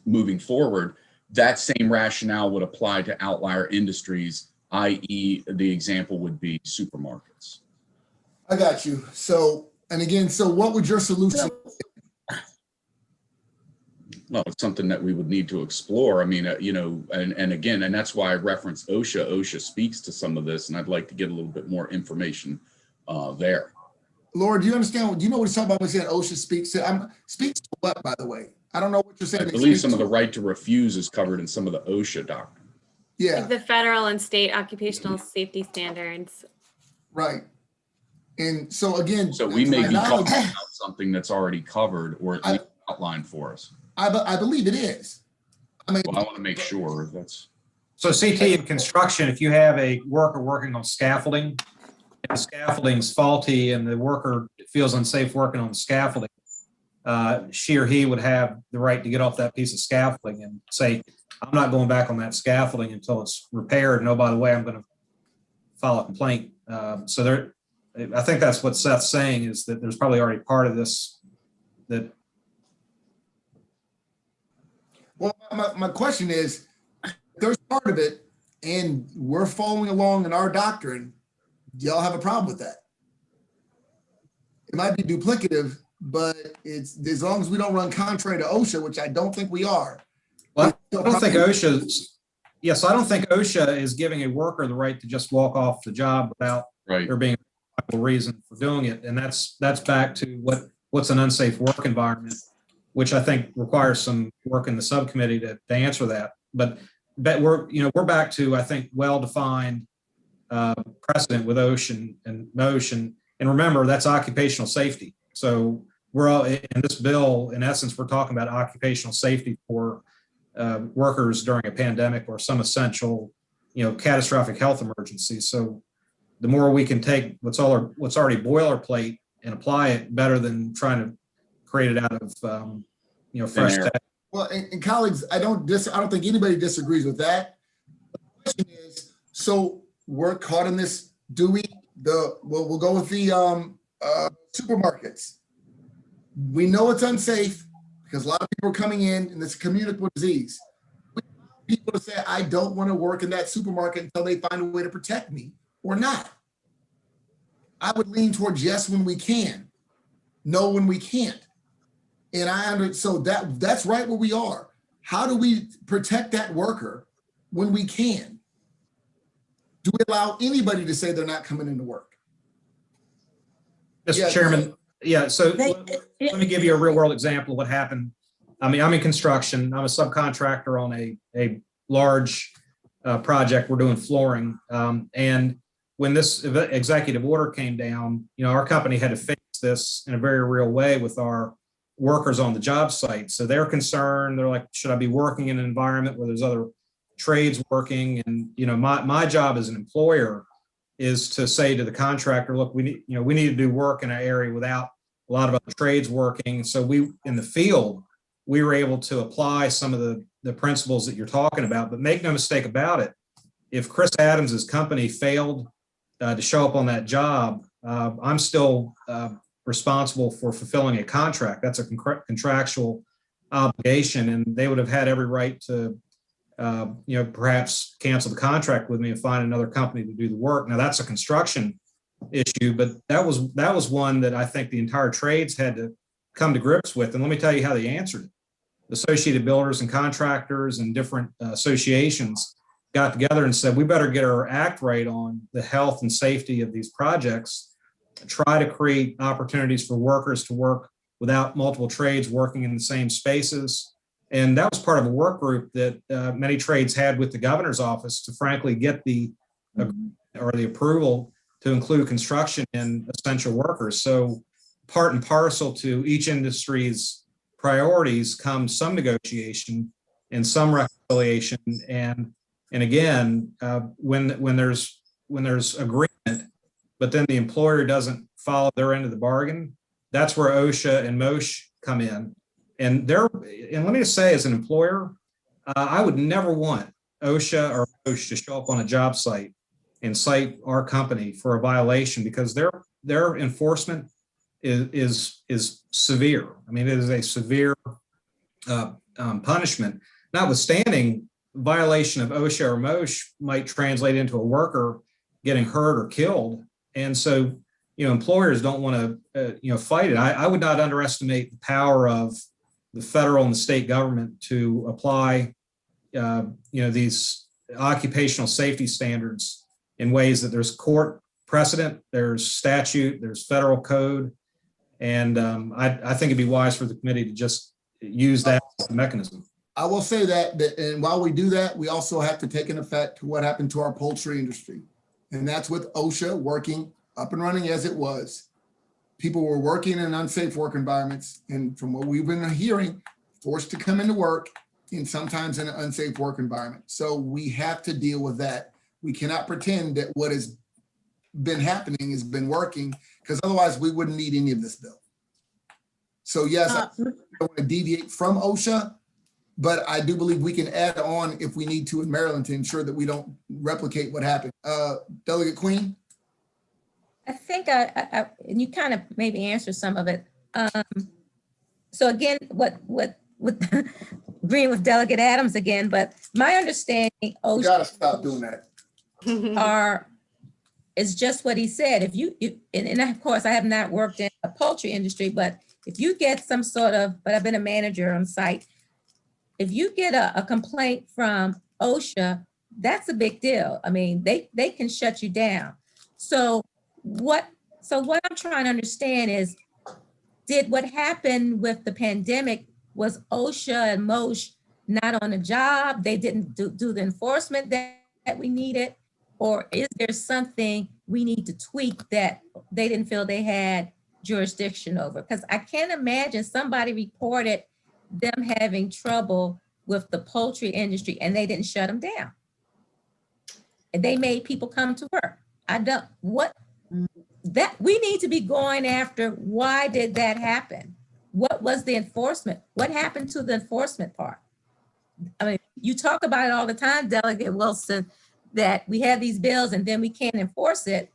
moving forward, that same rationale would apply to outlier industries, i.e. the example would be supermarkets. I got you. So what would your solution be? Well, it's something that we would need to explore. I mean, and again, and that's why I referenced OSHA. OSHA speaks to some of this, and I'd like to get a little bit more information there. Laura, do you understand? Do you know what he's talking about when he said OSHA speaks to? Speaks to what, by the way? I don't know what you're saying. I believe some of the right to refuse is covered in some of the OSHA doctrine. Yeah. Like the federal and state occupational safety standards. Right. And so again, so we may be talking about something that's already covered or at least outlined for us. I believe it is. I mean, well, I want to make sure that's. So CT in construction, if you have a worker working on scaffolding, and the scaffolding's faulty and the worker feels unsafe working on the scaffolding, she or he would have the right to get off that piece of scaffolding and say, I'm not going back on that scaffolding until it's repaired. And oh, by the way, I'm going to file a complaint. So there, I think that's what Seth's saying is that there's probably already part of this that. Well, my question is, there's part of it and we're following along in our doctrine. Do y'all have a problem with that? it might be duplicative, but it's as long as we don't run contrary to OSHA, which I don't think we are. Well, I don't think OSHA, yes, I don't think OSHA is giving a worker the right to just walk off the job without there being a reason for doing it. And that's back to what's an unsafe work environment, which I think requires some work in the subcommittee to answer that. But we're back to, I think, well-defined precedent with OSHA and MOSH. And remember, that's occupational safety. So we're all in this bill, in essence, we're talking about occupational safety for workers during a pandemic or some essential, catastrophic health emergency. So the more we can take what's already boilerplate and apply it better than trying to create it out of, fresh text. Well, and colleagues, I don't think anybody disagrees with that. The question is, so we're caught in this, we'll go with the supermarkets. We know it's unsafe because a lot of people are coming in and it's a communicable disease. We want people to say, I don't want to work in that supermarket until they find a way to protect me or not. I would lean towards yes when we can, no when we can't. And so that's right where we are. How do we protect that worker when we can? Do we allow anybody to say they're not coming into work? Mr. Chairman, so let me give you a real world example of what happened. I mean, I'm in construction. I'm a subcontractor on a large project. We're doing flooring. And when this executive order came down, our company had to fix this in a very real way with our workers on the job site. So they're concerned. They're like, should I be working in an environment where there's other trades working? And, my job as an employer is to say to the contractor, look, we need to do work in our area without a lot of other trades working. So in the field, we were able to apply some of the principles that you're talking about, but make no mistake about it. If Chris Adams's company failed to show up on that job, I'm still responsible for fulfilling a contract. That's a contractual obligation, and they would have had every right to perhaps cancel the contract with me and find another company to do the work. Now that's a construction issue, but that was one that I think the entire trades had to come to grips with. And let me tell you how they answered it. The Associated Builders and Contractors and different associations got together and said, we better get our act right on the health and safety of these projects, try to create opportunities for workers to work without multiple trades working in the same spaces. And that was part of a work group that many trades had with the governor's office to frankly get the approval to include construction in essential workers. So part and parcel to each industry's priorities comes some negotiation and some reconciliation. And again, when there's agreement, but then the employer doesn't follow their end of the bargain, that's where OSHA and MOSH come in. And let me just say, as an employer, I would never want OSHA or MOSH to show up on a job site and cite our company for a violation, because their enforcement is severe. I mean, it is a severe punishment. Notwithstanding, violation of OSHA or MOSH might translate into a worker getting hurt or killed. And so, employers don't want to, fight it. I would not underestimate the power of the federal and the state government to apply, these occupational safety standards in ways that there's court precedent, there's statute, there's federal code. And I think it'd be wise for the committee to just use that mechanism. I will say that, and while we do that, we also have to take an effect to what happened to our poultry industry. And that's with OSHA working up and running as it was. People were working in unsafe work environments, and from what we've been hearing, forced to come into work and sometimes in an unsafe work environment. So we have to deal with that. We cannot pretend that what has been happening has been working, because otherwise we wouldn't need any of this bill. So yes, I don't want to deviate from OSHA, but I do believe we can add on if we need to in Maryland to ensure that we don't replicate what happened. Delegate Queen? I think and you kind of maybe answered some of it. So again, what agreeing with Delegate Adams again, but my understanding, You gotta stop doing that. it's just what he said. If you, and of course, I have not worked in the poultry industry, but if you get some sort of, but I've been a manager on site, if you get a complaint from OSHA, that's a big deal. I mean, they can shut you down. So what I'm trying to understand is, did what happened with the pandemic, was OSHA and MOSH not on the job? They didn't do the enforcement that we needed? Or is there something we need to tweak that they didn't feel they had jurisdiction over? Because I can't imagine somebody reported them having trouble with the poultry industry and they didn't shut them down. And they made people come to work. That we need to be going after, why did that happen? What was the enforcement? What happened to the enforcement part? I mean, you talk about it all the time, Delegate Wilson, that we have these bills and then we can't enforce it.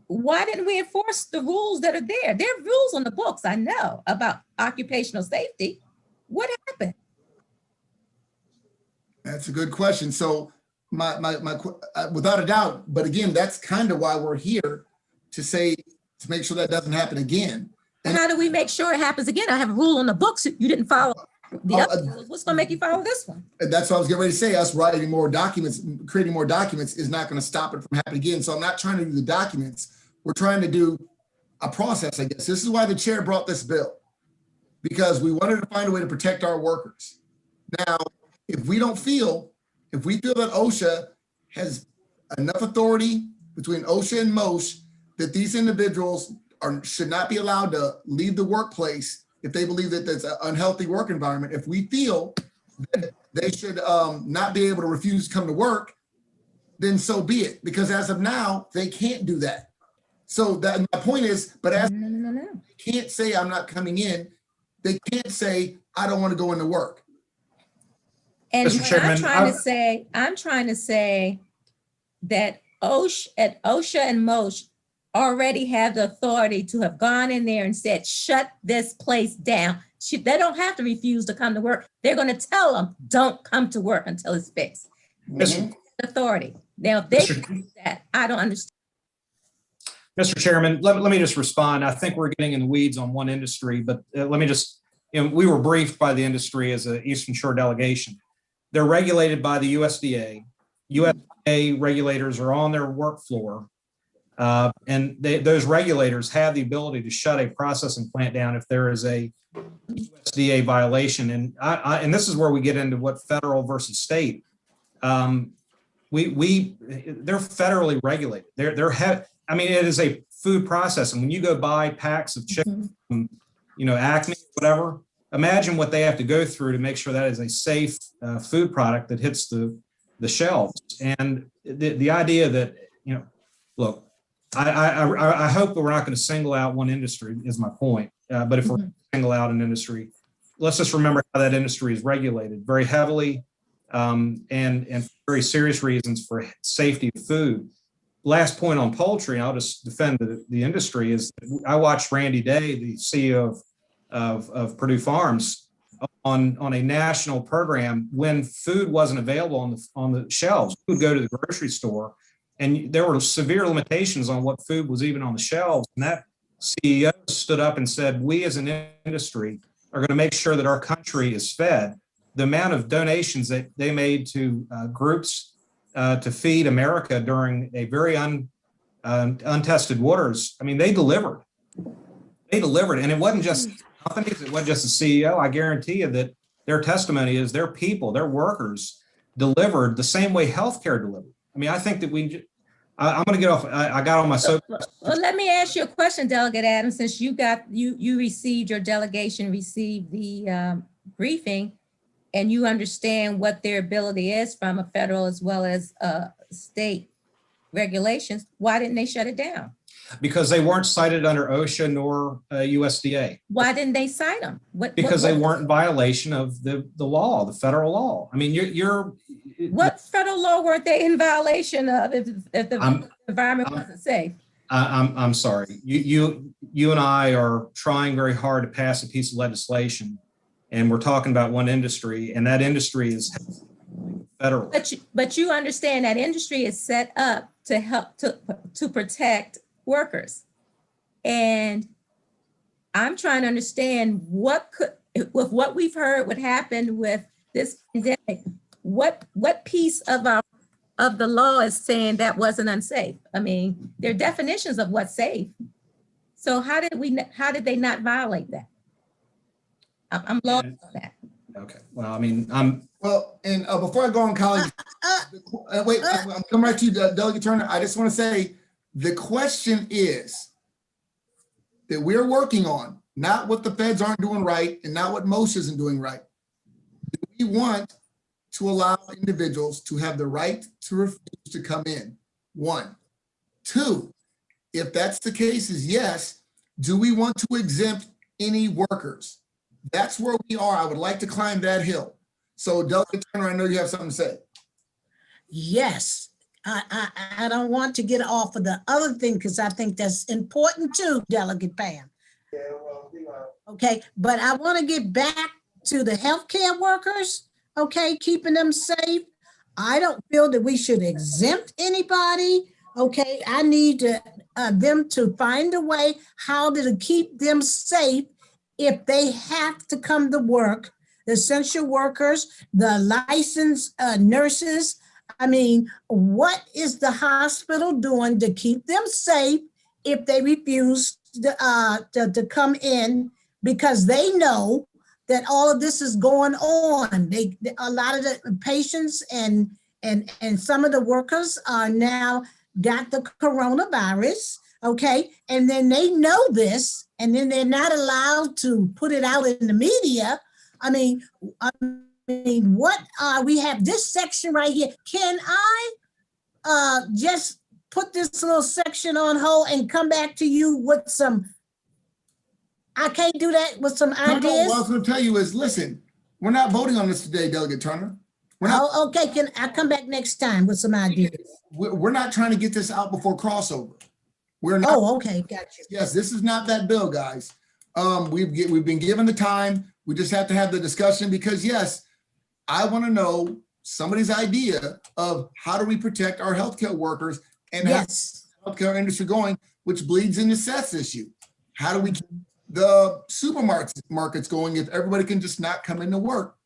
Why didn't we enforce the rules that are there? There are rules on the books, I know, about occupational safety. What happened? That's a good question. So my without a doubt, but again, that's kind of why we're here, to make sure that doesn't happen again. And how do we make sure it happens again? I have a rule on the books. You didn't follow the other rules. What's going to make you follow this one? That's what I was getting ready to say. Us writing more documents, creating more documents is not going to stop it from happening again. So I'm not trying to do the documents. We're trying to do a process, I guess. This is why the chair brought this bill, because we wanted to find a way to protect our workers. Now, if we feel that OSHA has enough authority between OSHA and MOSH that these individuals should not be allowed to leave the workplace if they believe that there's an unhealthy work environment, if we feel that they should not be able to refuse to come to work, then so be it. Because as of now, they can't do that. So that my point is, but as No. they can't say I'm not coming in, they can't say I don't want to go into work. And Mr. what Chairman, I'm trying to say that OSHA and MOSH already have the authority to have gone in there and said, shut this place down. They don't have to refuse to come to work. They're going to tell them, don't come to work until it's fixed. Authority. Now, if they do that, I don't understand. Mr. Chairman, let me just respond. I think we're getting in the weeds on one industry, but let me just, we were briefed by the industry as an Eastern Shore delegation. They're regulated by the USDA. USDA regulators are on their work floor. And those regulators have the ability to shut a processing plant down if there is a USDA violation. And and this is where we get into what federal versus state. They're federally regulated. I mean, it is a food processing. When you go buy packs of chicken, Acme, whatever, imagine what they have to go through to make sure that is a safe food product that hits the shelves. And the idea that, look, I hope that we're not going to single out one industry is my point. But if we're going to single out an industry, let's just remember how that industry is regulated very heavily and for very serious reasons for safety of food. Last point on poultry, and I'll just defend the industry, is I watched Randy Day, the CEO of Purdue Farms, on a national program when food wasn't available on the shelves. We would go to the grocery store, and there were severe limitations on what food was even on the shelves. And that CEO stood up and said, we as an industry are going to make sure that our country is fed. The amount of donations that they made to groups to feed America during a very untested waters, I mean, they delivered. And it wasn't just companies, it wasn't just the CEO. I guarantee you that their testimony is their people, their workers delivered the same way healthcare delivered. I mean, I think that I'm going to get off. I got on my soapbox. Well, let me ask you a question, Delegate Adams, since you received, your delegation received the briefing, and you understand what their ability is from a federal as well as state regulations. Why didn't they shut it down? Because they weren't cited under OSHA nor USDA. Why didn't they cite them? Because they weren't in violation of the law, the federal law. I mean, what federal law weren't they in violation of if the environment wasn't safe? I'm sorry. You and I are trying very hard to pass a piece of legislation, and we're talking about one industry, and that industry is federal. But you understand that industry is set up to help to protect workers. And I'm trying to understand with what we've heard, what happened with this pandemic, what piece of the law is saying that wasn't unsafe? I mean, there are definitions of what's safe. So how did they not violate that? I'm lost on that. Okay, well, I mean, Well, and before I go on, colleagues, wait, I'm coming right to you, Delegate Turner. I just want to say the question is that we're working on, not what the feds aren't doing right and not what most isn't doing right. Do we want to allow individuals to have the right to refuse to come in? 1. 2, if that's the case is yes, do we want to exempt any workers? That's where we are. I would like to climb that hill. So Delegate Turner, I know you have something to say. Yes, I don't want to get off of the other thing because I think that's important too, Delegate Pam. Okay, but I want to get back to the healthcare workers, okay, keeping them safe. I don't feel that we should exempt anybody. Okay, I need them to find a way how to keep them safe if they have to come to work, the essential workers, the licensed nurses. I mean, what is the hospital doing to keep them safe if they refuse to come in because they know that all of this is going on? A lot of the patients and some of the workers are now got the coronavirus, okay? And then they know this, and then they're not allowed to put it out in the media. I mean, what we have this section right here. Can I just put this little section on hold and come back to you with some? I can't do that with some ideas. No, what I was going to tell you is, listen, we're not voting on this today, Delegate Turner. Okay, can I come back next time with some ideas? We're not trying to get this out before crossover. We're not. Oh, okay, got you. Yes, this is not that bill, guys. We've been given the time. We just have to have the discussion because, yes, I want to know somebody's idea of how do we protect our healthcare workers and yes, have the healthcare industry going, which bleeds into Seth's issue. How do we keep the supermarkets going if everybody can just not come into work?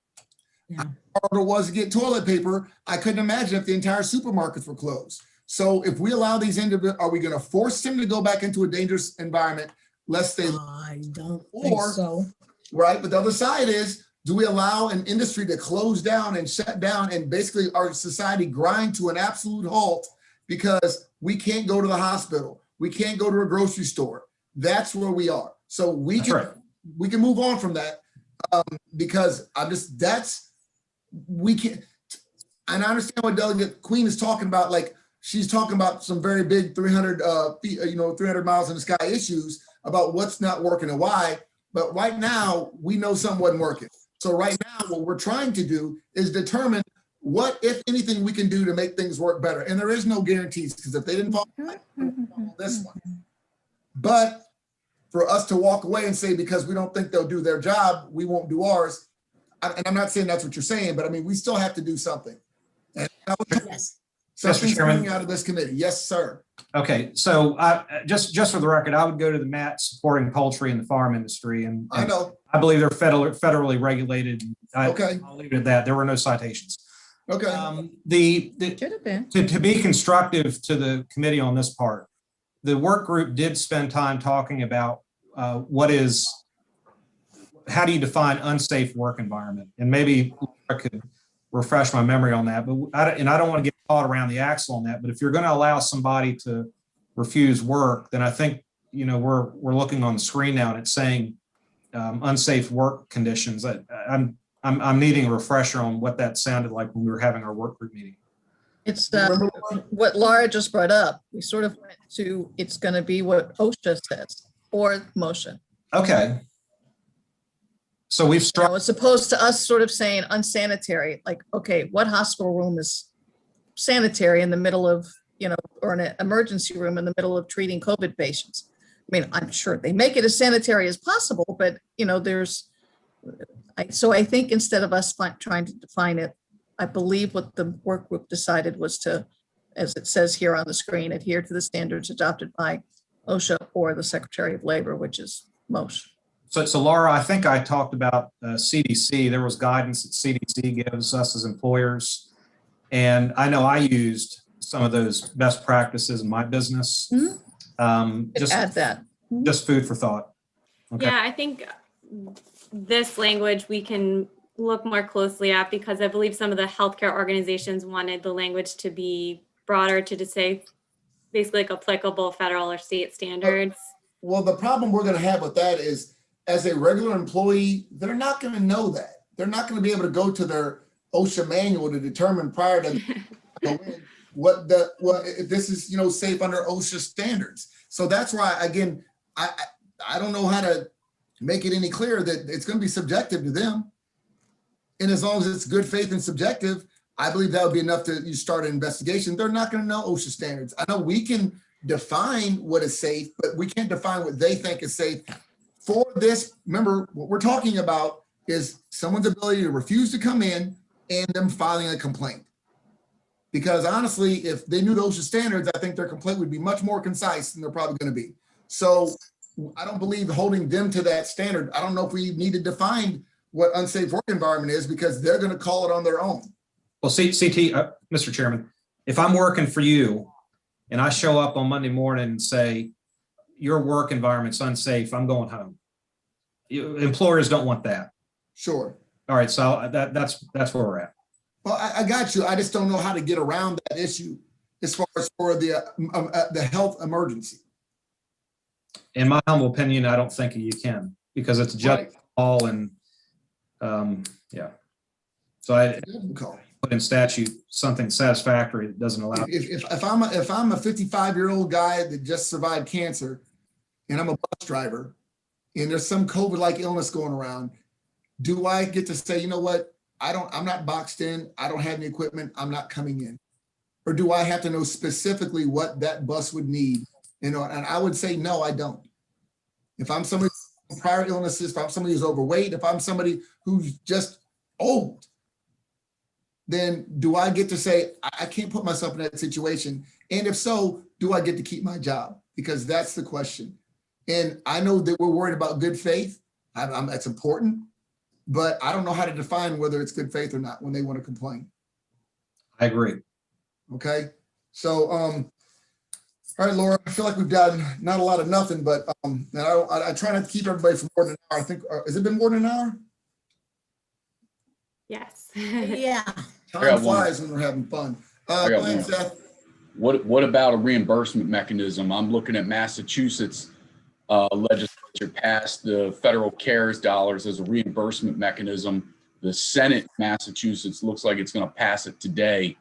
Yeah. How hard it was to get toilet paper, I couldn't imagine if the entire supermarkets were closed. So if we allow these individuals, are we going to force them to go back into a dangerous environment lest they? I don't think so. Right, but the other side is, do we allow an industry to close down and shut down and basically our society grind to an absolute halt because we can't go to the hospital, we can't go to a grocery store? That's where we are. So we can move on from that because we can't. And I understand what Delegate Queen is talking about. Like she's talking about some very big 300 feet, 300 miles in the sky issues about what's not working and why. But right now we know something wasn't working. So right now what we're trying to do is determine what, if anything, we can do to make things work better. And there is no guarantees because if they didn't follow this one, but for us to walk away and say, because we don't think they'll do their job, we won't do ours. And I'm not saying that's what you're saying, but I mean, we still have to do something. And Yes. something's coming out of this committee. Yes, sir. okay. So just for the record, I would go to the mat supporting poultry and the farm industry. And I know. I believe they're federally regulated. Okay. I'll leave it at that. There were no citations. Okay. Should have been. To be constructive to the committee on this part, the work group did spend time talking about how do you define unsafe work environment? And maybe I could refresh my memory on that, but I don't want to get caught around the axle on that, but if you're going to allow somebody to refuse work, then I think, we're looking on the screen now and it's saying unsafe work conditions. I'm needing a refresher on what that sounded like when we were having our work group meeting. It's what Laura just brought up. We sort of went to, it's going to be what OSHA says or motion. Okay. So we've struck. As opposed to us sort of saying unsanitary, like, okay, what hospital room is sanitary in the middle of, or an emergency room in the middle of treating COVID patients? I mean, I'm sure they make it as sanitary as possible, but so I think instead of us trying to define it, I believe what the work group decided was to as it says here on the screen, adhere to the standards adopted by OSHA or the Secretary of Labor, which is MOSH. So Laura, I think I talked about CDC. There was guidance that CDC gives us as employers. And I know I used some of those best practices in my business. Just add that. Just food for thought. Okay. Yeah, I think this language we can look more closely at, because I believe some of the healthcare organizations wanted the language to be broader, to just say basically like applicable federal or state standards. Well, the problem we're going to have with that is, as a regular employee, they're not going to know that. They're not going to be able to go to their OSHA manual to determine prior to go in what if this is, you know, safe under OSHA standards. So that's why, again, I don't know how to make it any clearer that it's going to be subjective to them. And as long as it's good faith and subjective, I believe that would be enough to you start an investigation. They're not going to know OSHA standards. I know we can define what is safe, but we can't define what they think is safe. For this, remember, what we're talking about is someone's ability to refuse to come in and them filing a complaint. Because honestly, if they knew the OSHA standards, I think their complaint would be much more concise than they're probably going to be. So I don't believe holding them to that standard. I don't know if we need to define what unsafe work environment is, because they're going to call it on their own. Well, Mr. Chairman, if I'm working for you and I show up on Monday morning and say, your work environment's unsafe, I'm going home. Employers don't want that. Sure. All right, so that's where we're at. Well, I got you. I just don't know how to get around that issue as far as for the health emergency. In my humble opinion, I don't think you can, because it's just all and yeah. So I put in statute something satisfactory that doesn't allow. If I'm a 55-year-old guy that just survived cancer, and I'm a bus driver, and there's some COVID-like illness going around, do I get to say, you know what? I'm not boxed in. I don't have any equipment. I'm not coming in. Or do I have to know specifically what that bus would need? You know, and I would say, no, I don't. If I'm somebody with prior illnesses, if I'm somebody who's overweight, if I'm somebody who's just old, then do I get to say, I can't put myself in that situation? And if so, do I get to keep my job? Because that's the question. And I know that we're worried about good faith. That's important. But I don't know how to define whether it's good faith or not when they want to complain. I agree. Okay. So, all right, Laura, I feel like we've done not a lot of nothing, but I try not to keep everybody for more than an hour. I think, has it been more than an hour? Yes. Yeah. Time flies when we're having fun. Go ahead, Seth. What about a reimbursement mechanism? I'm looking at Massachusetts legislature passed the federal CARES dollars as a reimbursement mechanism. The Senate, Massachusetts, looks like it's going to pass it today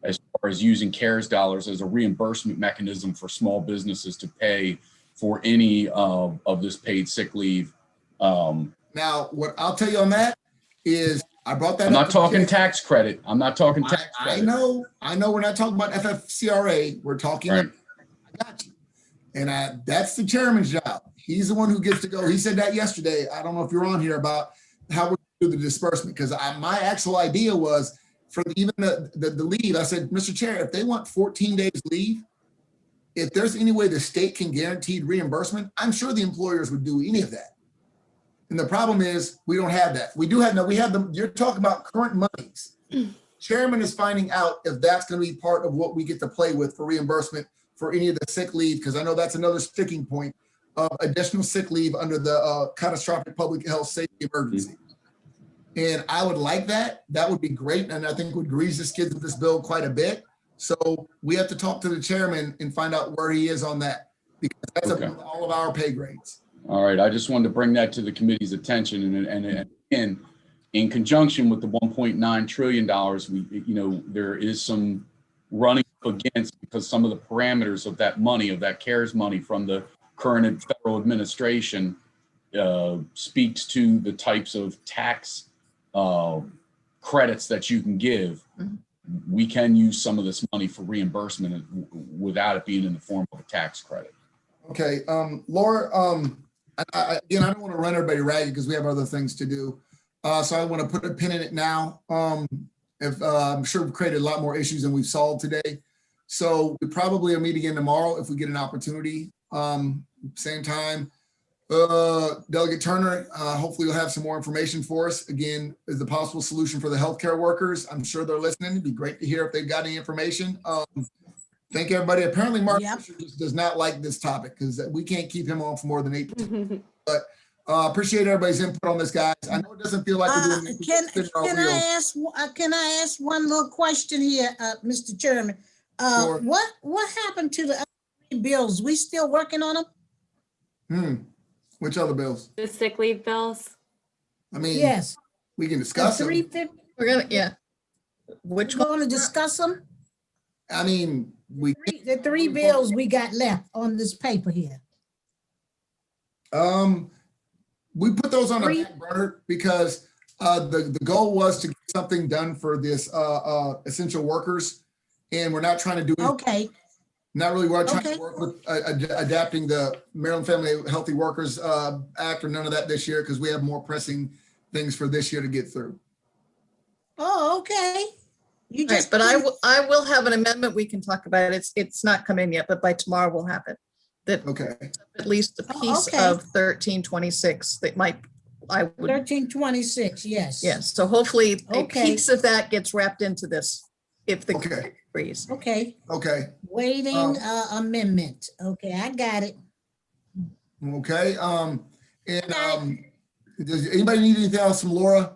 as far as using CARES dollars as a reimbursement mechanism for small businesses to pay for any of this paid sick leave. Now, what I'll tell you on that is I brought that I'm up. not talking tax credit. I'm not talking tax credit. I know we're not talking about FFCRA. We're talking right. I got you. And that's the chairman's job. He's the one who gets to go. He said that yesterday. I don't know if you're on here about how we're going to do the disbursement, because my actual idea was for even the leave. I said, Mr. Chair, if they want 14 days leave, if there's any way the state can guarantee reimbursement, I'm sure the employers would do any of that. And the problem is we don't have that. We do have, no, we have them. You're talking about current monies. Chairman is finding out if that's going to be part of what we get to play with for reimbursement for any of the sick leave, because I know that's another sticking point of additional sick leave under the catastrophic public health safety emergency. And I would like that. That would be great. And I think would grease the skids of this bill quite a bit. So we have to talk to the chairman and find out where he is on that, because that's above all of our pay grades. All right. I just wanted to bring that to the committee's attention. And in conjunction with the $1.9 trillion, there is some running against, because some of the parameters of that money, of that CARES money from the current federal administration speaks to the types of tax credits that you can give. We can use some of this money for reimbursement without it being in the form of a tax credit. Okay, Laura, I don't want to run everybody ragged because we have other things to do. So I want to put a pin in it now. I'm sure we've created a lot more issues than we've solved today. So we probably are meeting again tomorrow if we get an opportunity. Same time. Delegate Turner, hopefully you'll have some more information for us. Again, is the possible solution for the healthcare workers. I'm sure they're listening. It'd be great to hear if they've got any information. Thank everybody. Apparently Mark Yep. Fisher just does not like this topic because we can't keep him on for more than 8. But appreciate everybody's input on this, guys. I know it doesn't feel like we're doing Can I ask one little question here, Mr. Chairman? Sure. What happened to the other 3 bills? We still working on them? Which other bills? The sick leave bills. I mean, Yes. we can The discuss them. 350, We're gonna, yeah. Which we're one? going to discuss them? I mean, we The 3 bills we got left on this paper here. we put those on the Three. back burner because the goal was to get something done for this essential workers, and we're not trying to do it. Okay, Not really. We're trying Okay. to work with adapting the Maryland Family Healthy Workers Act or none of that this year because we have more pressing things for this year to get through. oh, okay. You Right, just. but I will have an amendment we can talk about. It's not come in yet, but by tomorrow we'll have it. That Okay. at least a Oh, piece okay. of 1326 that I would, 1326, yes. yes. So hopefully a Okay. piece of that gets wrapped into this if the Okay. agrees. Okay, Okay. waiting amendment. Okay, I got it. Okay. Does anybody need anything else from Laura?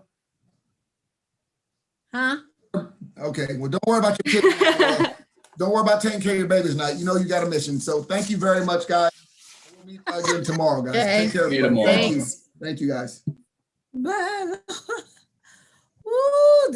Huh? Okay. Well, don't worry about your kids. Laura. Don't worry about taking care of your babies tonight. You know you got a mission. So thank you very much, guys. We'll meet again tomorrow, guys. Okay. Take care. See you everybody. tomorrow. Thank you. Thank you, guys. Bye. Woo,